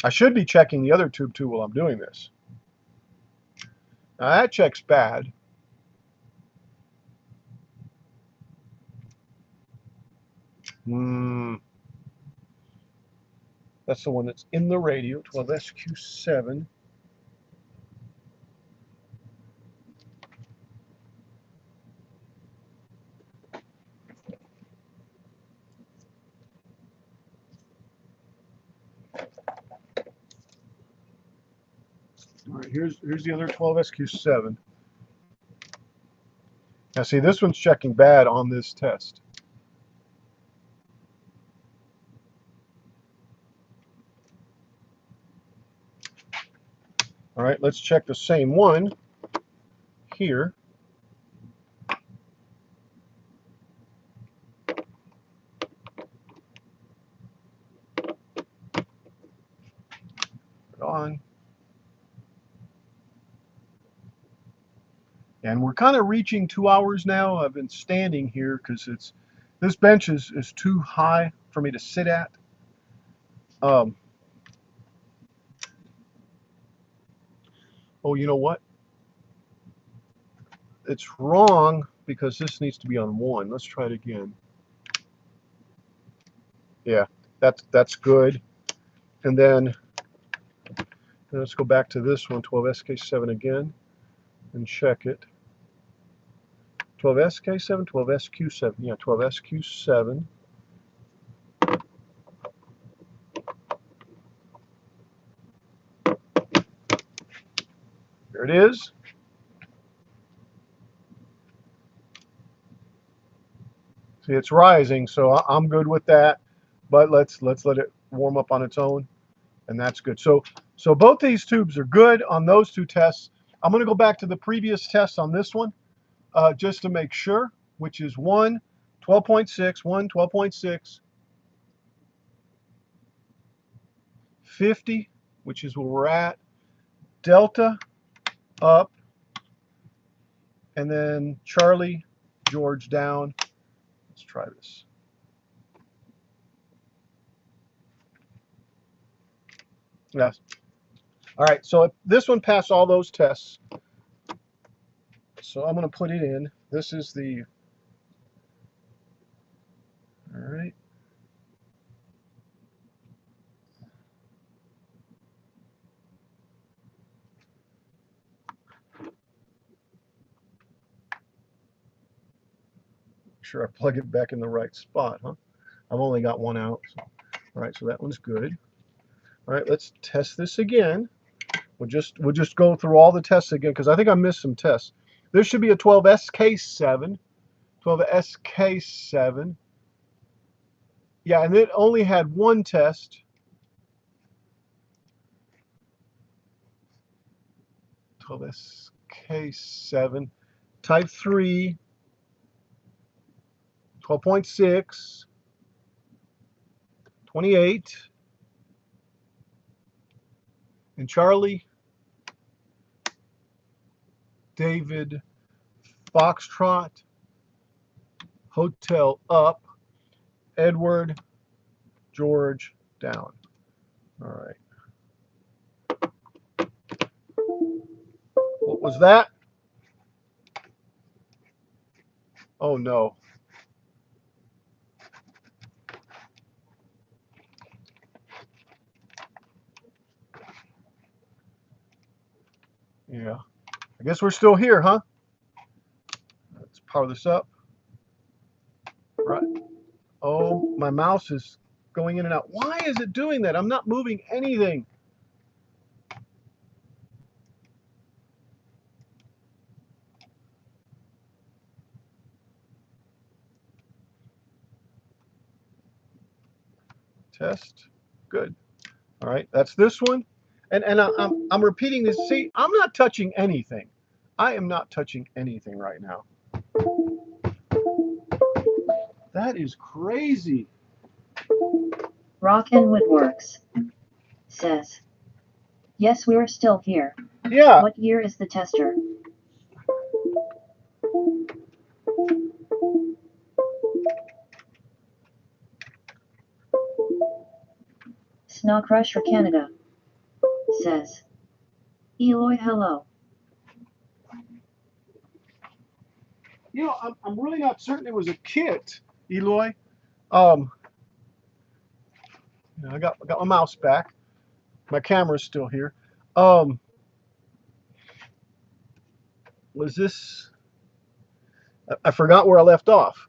[SPEAKER 1] I should be checking the other tube too while I'm doing this. Now that checks bad. That's the one that's in the radio, 12SQ7. All right, here's the other 12SQ7. Now see, this one's checking bad on this test. All right, let's check the same one here. Put on. And we're kind of reaching 2 hours now. I've been standing here because this bench is too high for me to sit at. Oh, you know what? It's wrong because this needs to be on 1. Let's try it again. Yeah, that's good. And then let's go back to this one, 12SK7 again, and check it. 12SK7, 12SQ7. Yeah, 12SQ7. There it is. See, it's rising, so I'm good with that. But let's let it warm up on its own, and that's good. So both these tubes are good on those 2 tests. I'm going to go back to the previous test on this one just to make sure, which is 1, 12.6, 1, 12.6, 50, which is where we're at, delta up, and then Charlie George down. Let's try this. Yes. All right, so this one passed all those tests. So I'm going to put it in. This is the, all right. sure I plug it back in the right spot, huh? I've only got one out. So. All right, so that one's good. All right, let's test this again. We'll just go through all the tests again because I think I missed some tests. There should be a 12SK7. 12SK7. Yeah, and it only had one test. 12SK7. Type 3. 12.6. 28. And Charlie David Foxtrot Hotel up. Edward George down. All right. What was that? Oh no. Yeah. I guess we're still here, huh? Let's power this up. Right. Oh, my mouse is going in and out. Why is it doing that? I'm not moving anything. Test. Good. All right, that's this one. And I'm repeating this. See, I'm not touching anything. I am not touching anything right now. That is crazy.
[SPEAKER 2] Rock and Woodworks says, yes, we're still here.
[SPEAKER 1] Yeah.
[SPEAKER 2] What year is the tester? Snowcrusher Canada says, Eloy, hello.
[SPEAKER 1] You know, I'm really not certain it was a kit, Eloy. I got my mouse back. My camera's still here. Was this? I forgot where I left off.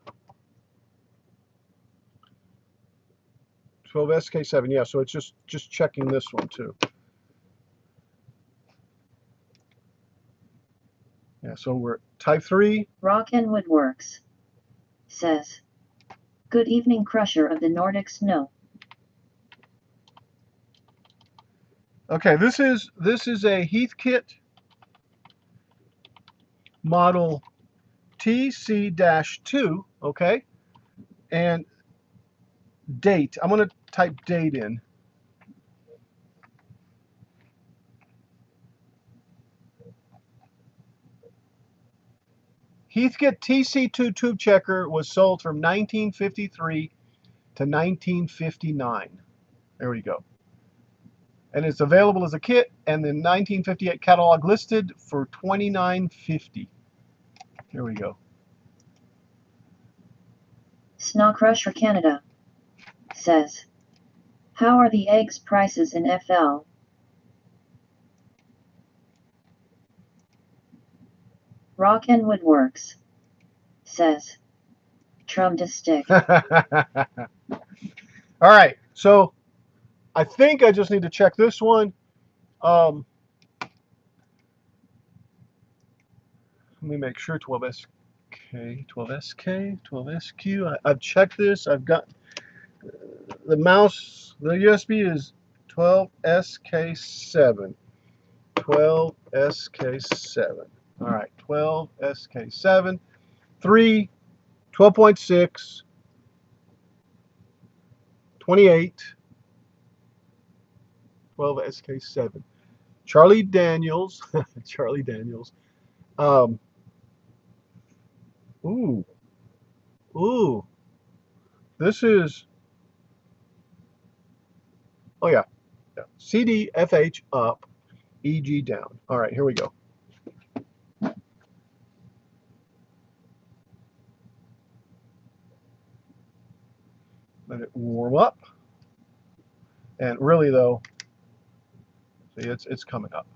[SPEAKER 1] 12SK7. Yeah, so it's just checking this one too. Yeah, so we're at type 3.
[SPEAKER 2] Rock and Woodworks says, good evening, crusher of the Nordic snow.
[SPEAKER 1] Okay, this is a Heathkit model TC-2, okay? And date. I'm going to type date in. Heathkit TC2 tube checker was sold from 1953 to 1959. There we go. And it's available as a kit, and the 1958 catalog listed for $29.50. Here we go.
[SPEAKER 2] Snowcrusher Canada says, how are the eggs prices in FL? Rock and Woodworks says, trum to stick.
[SPEAKER 1] All right, so I think I just need to check this one. Let me make sure 12SK, 12SK, 12SQ. I've checked this. I've got the mouse, the USB is 12SK7. 12SK7. All right, 12SK7. 3, 12.6, 28, 12SK7. Charlie Daniels. Charlie Daniels. Ooh. Ooh. This is, oh yeah. CD, FH up, EG down. All right, here we go. Let it warm up. And really though, see, it's coming up.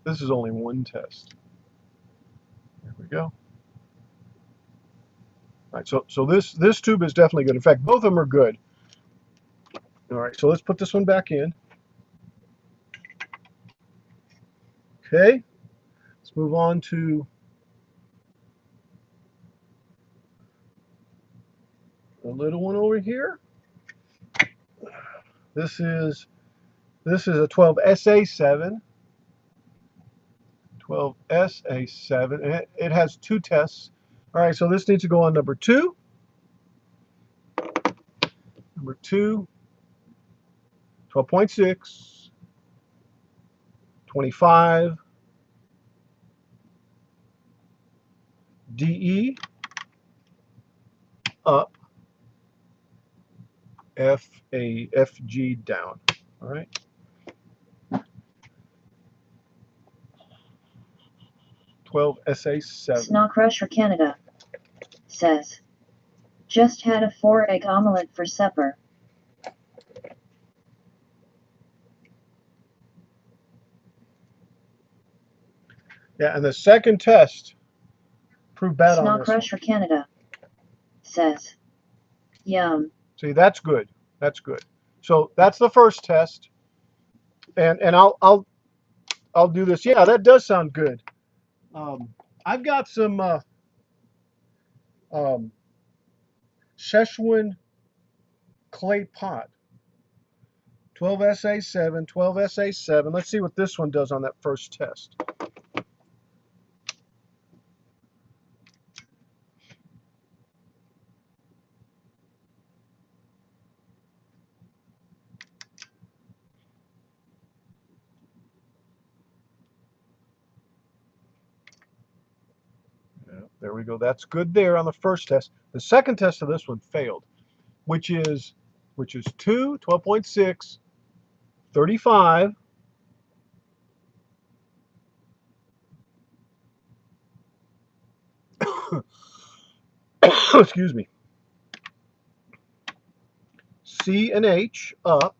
[SPEAKER 1] This is only one test. Here we go. All right, so this tube is definitely good. In fact, both of them are good. All right, so let's put this one back in. Okay, let's move on to a little one over here. This is a 12SA7. 12SA7, and it has two tests. All right, so this needs to go on number 2. Number 2, 12.6, 25, DE, up, FG down. All right. SA7.
[SPEAKER 2] Snawcrusher Canada says, just had a 4-egg omelette for supper.
[SPEAKER 1] Yeah, and the second test proved bad on this one.
[SPEAKER 2] Snawcrusher Canada says, yum.
[SPEAKER 1] See, that's good. That's good. So that's the first test, and I'll do this. Yeah, that does sound good. I've got some Szechuan clay pot. 12SA7, 12SA7. Let's see what this one does on that first test. Yeah, there we go. That's good there on the first test. The second test of this one failed, which is 2, 12.6, 35, excuse me, C and H up,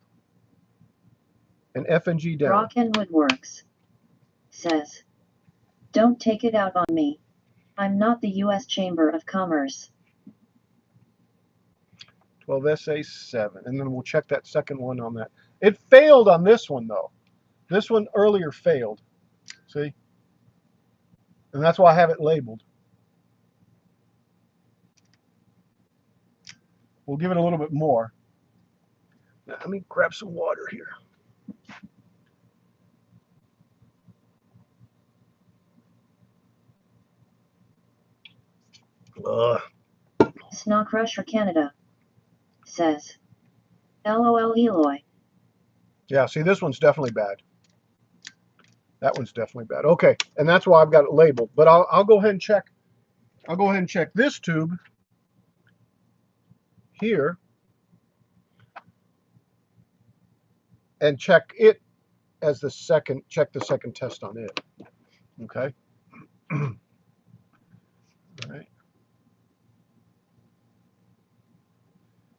[SPEAKER 1] and F and G down.
[SPEAKER 2] Rock and Woodworks says, don't take it out on me. I'm not the U.S. Chamber of Commerce.
[SPEAKER 1] 12SA7, and then we'll check that second one on that. It failed on this one though. This one earlier failed. See? And that's why I have it labeled. We'll give it a little bit more. Now, let me grab some water here.
[SPEAKER 2] Snawcrusher Canada says, LOL Eloy.
[SPEAKER 1] Yeah, see, this one's definitely bad. That one's definitely bad. Okay, and that's why I've got it labeled. But I'll go ahead and check. I'll go ahead and check this tube here and check it as the second. Check the second test on it. Okay. All right.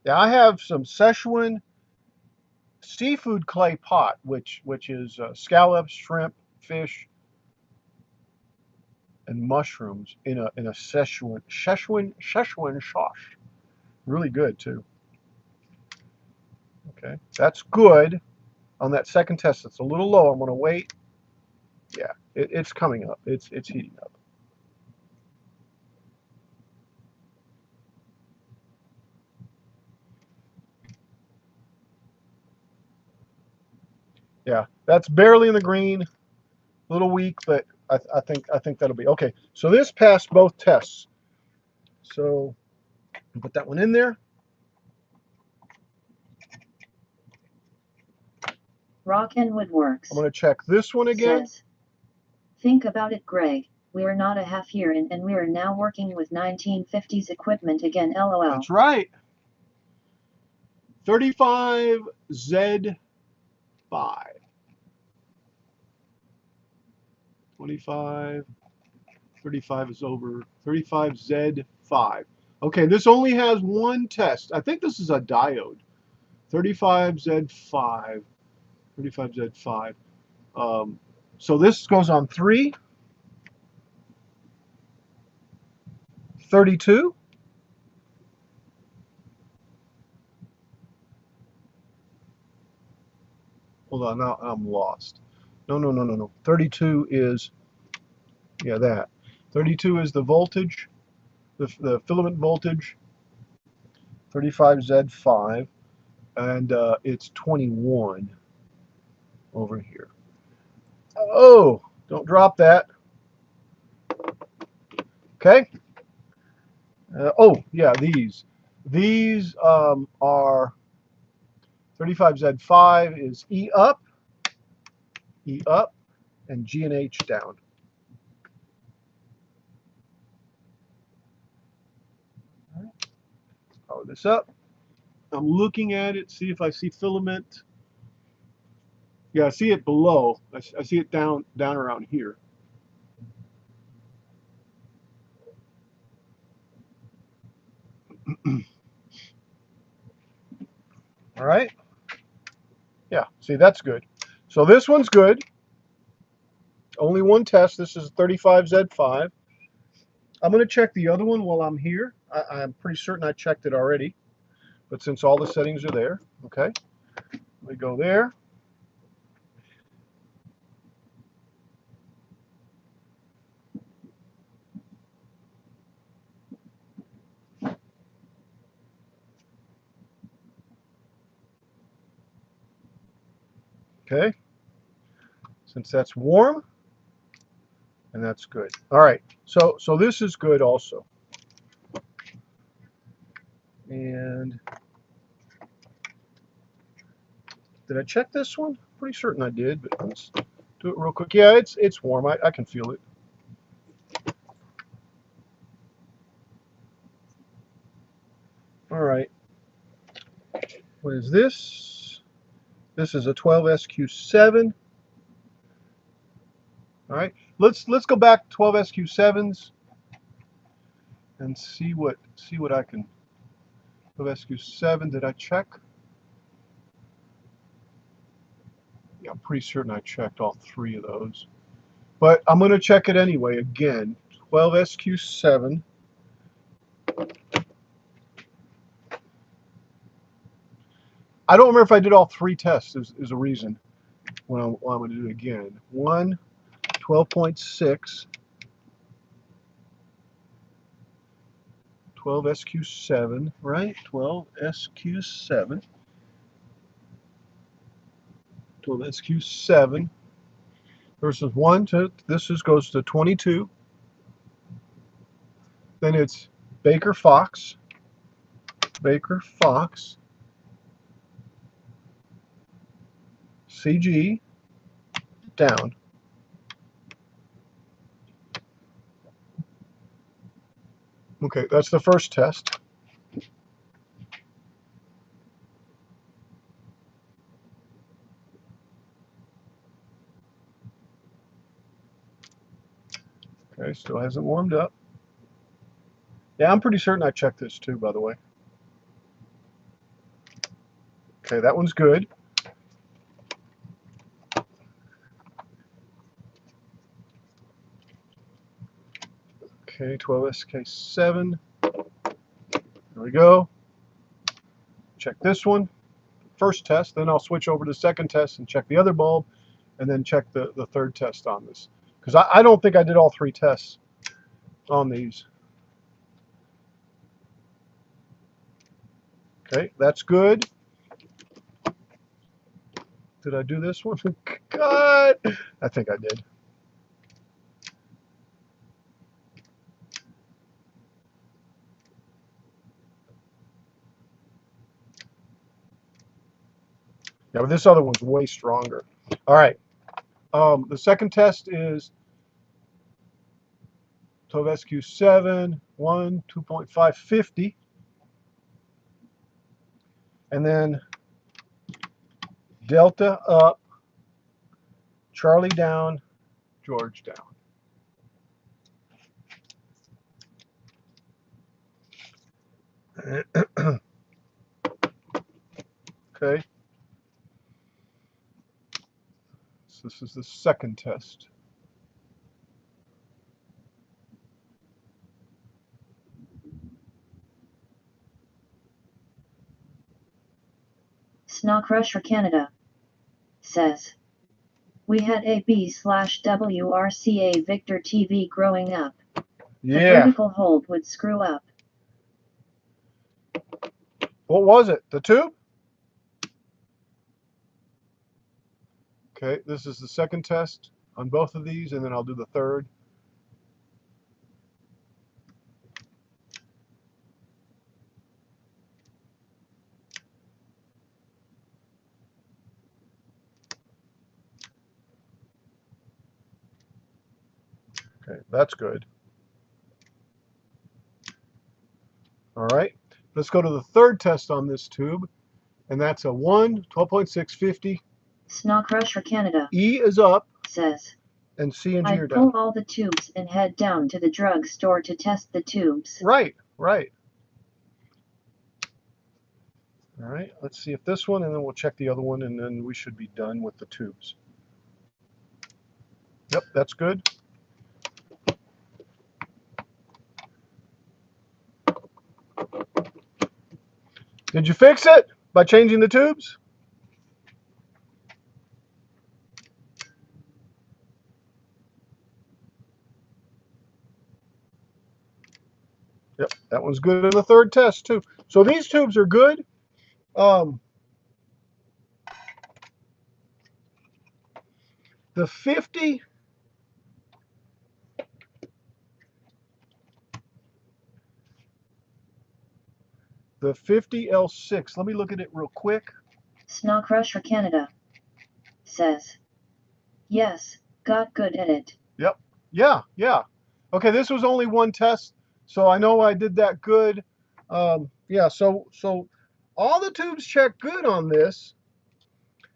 [SPEAKER 1] Yeah, I have some Szechuan seafood clay pot, which is scallops, shrimp, fish, and mushrooms in a Szechuan sauce. Really good too. Okay, that's good. On that second test, it's a little low. I'm going to wait. Yeah, it's coming up. It's heating up. Yeah, that's barely in the green. A little weak, but I think that'll be okay. So this passed both tests. So put that one in there.
[SPEAKER 2] Rock and Woodworks.
[SPEAKER 1] I'm going to check this one again.
[SPEAKER 2] Says, think about it, Greg. We're not a half year in, and we're now working with 1950s equipment again. LOL.
[SPEAKER 1] That's right. 35Z5. 25. 35 is over. 35Z5. Okay, this only has one test. I think this is a diode. 35Z5. 35Z5. So this goes on 3, 32, hold on, now I'm lost. No. 32 is, yeah, that. 32 is the voltage, the filament voltage, 35Z5, and it's 21 over here. Oh, don't drop that. Okay. Oh, yeah, these. These are 35Z5 is E up, and G and H down. Power this up. I'm looking at it, see if I see filament. Yeah, I see it below. I see it down around here. All right. Yeah, see, that's good. So this one's good. Only one test. This is 35Z5. I'm going to check the other one while I'm here. I'm pretty certain I checked it already. But since all the settings are there, okay, we go there. Okay, since that's warm, and that's good. All right, so this is good also. And did I check this one? Pretty certain I did, but let's do it real quick. Yeah, it's warm. I can feel it. All right. What is this? This is a 12SQ7. All right. Let's go back to 12SQ7s and see what I can. 12SQ7. Did I check? Yeah, I'm pretty certain I checked all three of those. But I'm going to check it anyway again. 12SQ7. I don't remember if I did all three tests is a reason when I'm going to do it again. 1, 12.6, 12SQ7, right? 12SQ7. 12SQ7 versus 1 to, goes to 22. Then it's Baker Fox, CG, down. Okay, that's the first test. Okay, still hasn't warmed up. Yeah, I'm pretty certain I checked this too, by the way. Okay, that one's good. Okay, 12SK7. There we go. Check this one. First test, then I'll switch over to the second test and check the other bulb, and then check the third test on this. Because I don't think I did all three tests on these. Okay, that's good. Did I do this one? God, I think I did. Yeah, but this other one's way stronger. All right. The second test is 12SQ7, 1, 2.550. And then Delta up, Charlie down, George down. Okay. So this is the second test.
[SPEAKER 2] S1E22 Canada. says. We had a B/WRCA Victor TV growing up. The vertical hold would screw up.
[SPEAKER 1] What was it? The tube? Okay, this is the second test on both of these, and then I'll do the third. Okay, that's good. All right, let's go to the third test on this tube, and that's a 12.650.
[SPEAKER 2] Snock Rusher Canada.
[SPEAKER 1] E is up,
[SPEAKER 2] says.
[SPEAKER 1] and C and G are
[SPEAKER 2] I'd
[SPEAKER 1] down.
[SPEAKER 2] pull all the tubes and head down to the drugstore to test the tubes.
[SPEAKER 1] Right. All right, let's see if this one, and then we'll check the other one, and then we should be done with the tubes. Yep, that's good. Did you fix it by changing the tubes? Yep, that one's good in the third test too. So these tubes are good. The 50 L6. Let me look at it real quick.
[SPEAKER 2] Snock Rusher Canada says. Yes, got good at it.
[SPEAKER 1] Yep. Yeah. Okay, this was only one test, so I know I did that good. Yeah, so all the tubes check good on this.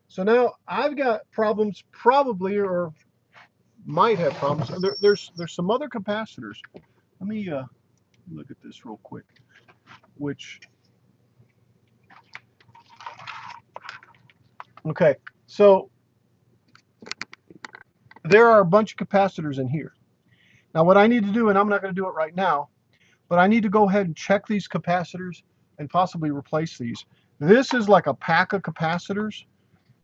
[SPEAKER 1] So now I've got problems, probably, or might have problems. There's some other capacitors. Let me look at this real quick. Okay, so there are a bunch of capacitors in here. Now what I need to do, and I'm not going to do it right now, but I need to go ahead and check these capacitors and possibly replace these. This is like a pack of capacitors,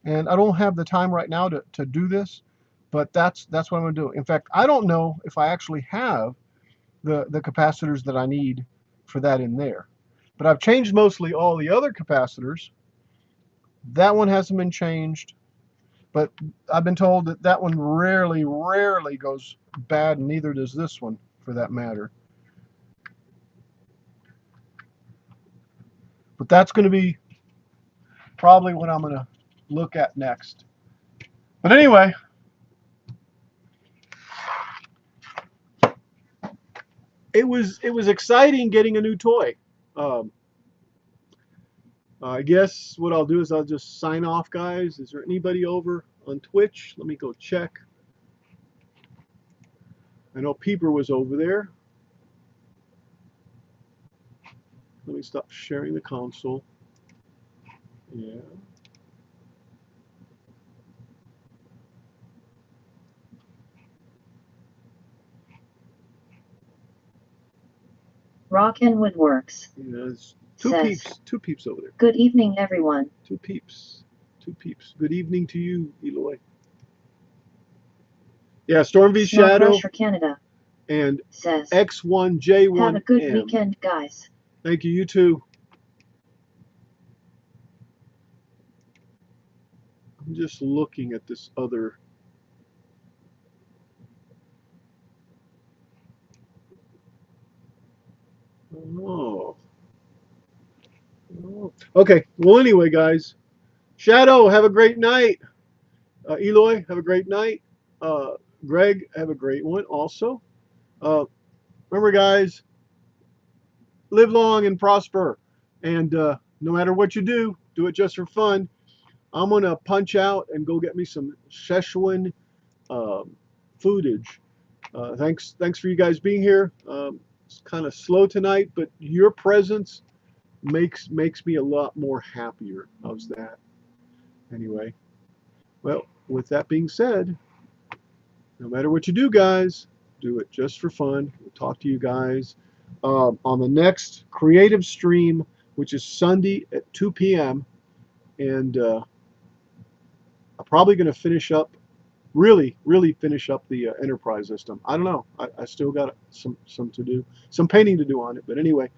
[SPEAKER 1] and I don't have the time right now to do this, but that's what I'm going to do. In fact, I don't know if I actually have the capacitors that I need for that in there. But I've changed mostly all the other capacitors. That one hasn't been changed, but I've been told that that one rarely goes bad, and neither does this one for that matter. But that's going to be probably what I'm going to look at next. But anyway, it was exciting getting a new toy. I guess what I'll do is I'll just sign off, guys. Is there anybody over on Twitch? Let me go check. I know Peeper was over there. Let me stop sharing the console. Yeah.
[SPEAKER 2] Rock and Woodworks.
[SPEAKER 1] Yeah, there's two peeps over there.
[SPEAKER 2] Good evening, everyone.
[SPEAKER 1] Two peeps. Good evening to you, Eloy. Yeah, Storm v Shadow.
[SPEAKER 2] Rusher Canada
[SPEAKER 1] and
[SPEAKER 2] says.
[SPEAKER 1] X1J1M.
[SPEAKER 2] Have a good weekend, guys.
[SPEAKER 1] Thank you. You too. I'm just looking at this other. Oh. Okay. Well, anyway, guys. Shadow, have a great night. Eloy, have a great night. Greg, have a great one also. Remember, guys, live long and prosper. And no matter what you do it just for fun. I'm going to punch out and go get me some Szechuan foodage. Thanks for you guys being here. It's kind of slow tonight, but your presence makes me a lot more happier. How's that? Anyway, well, with that being said, no matter what you do, guys, do it just for fun. We'll talk to you guys on the next creative stream, which is Sunday at 2 p.m. And probably going to finish up, really finish up the Enterprise system. I don't know. I still got some to do, some painting to do on it. But anyway,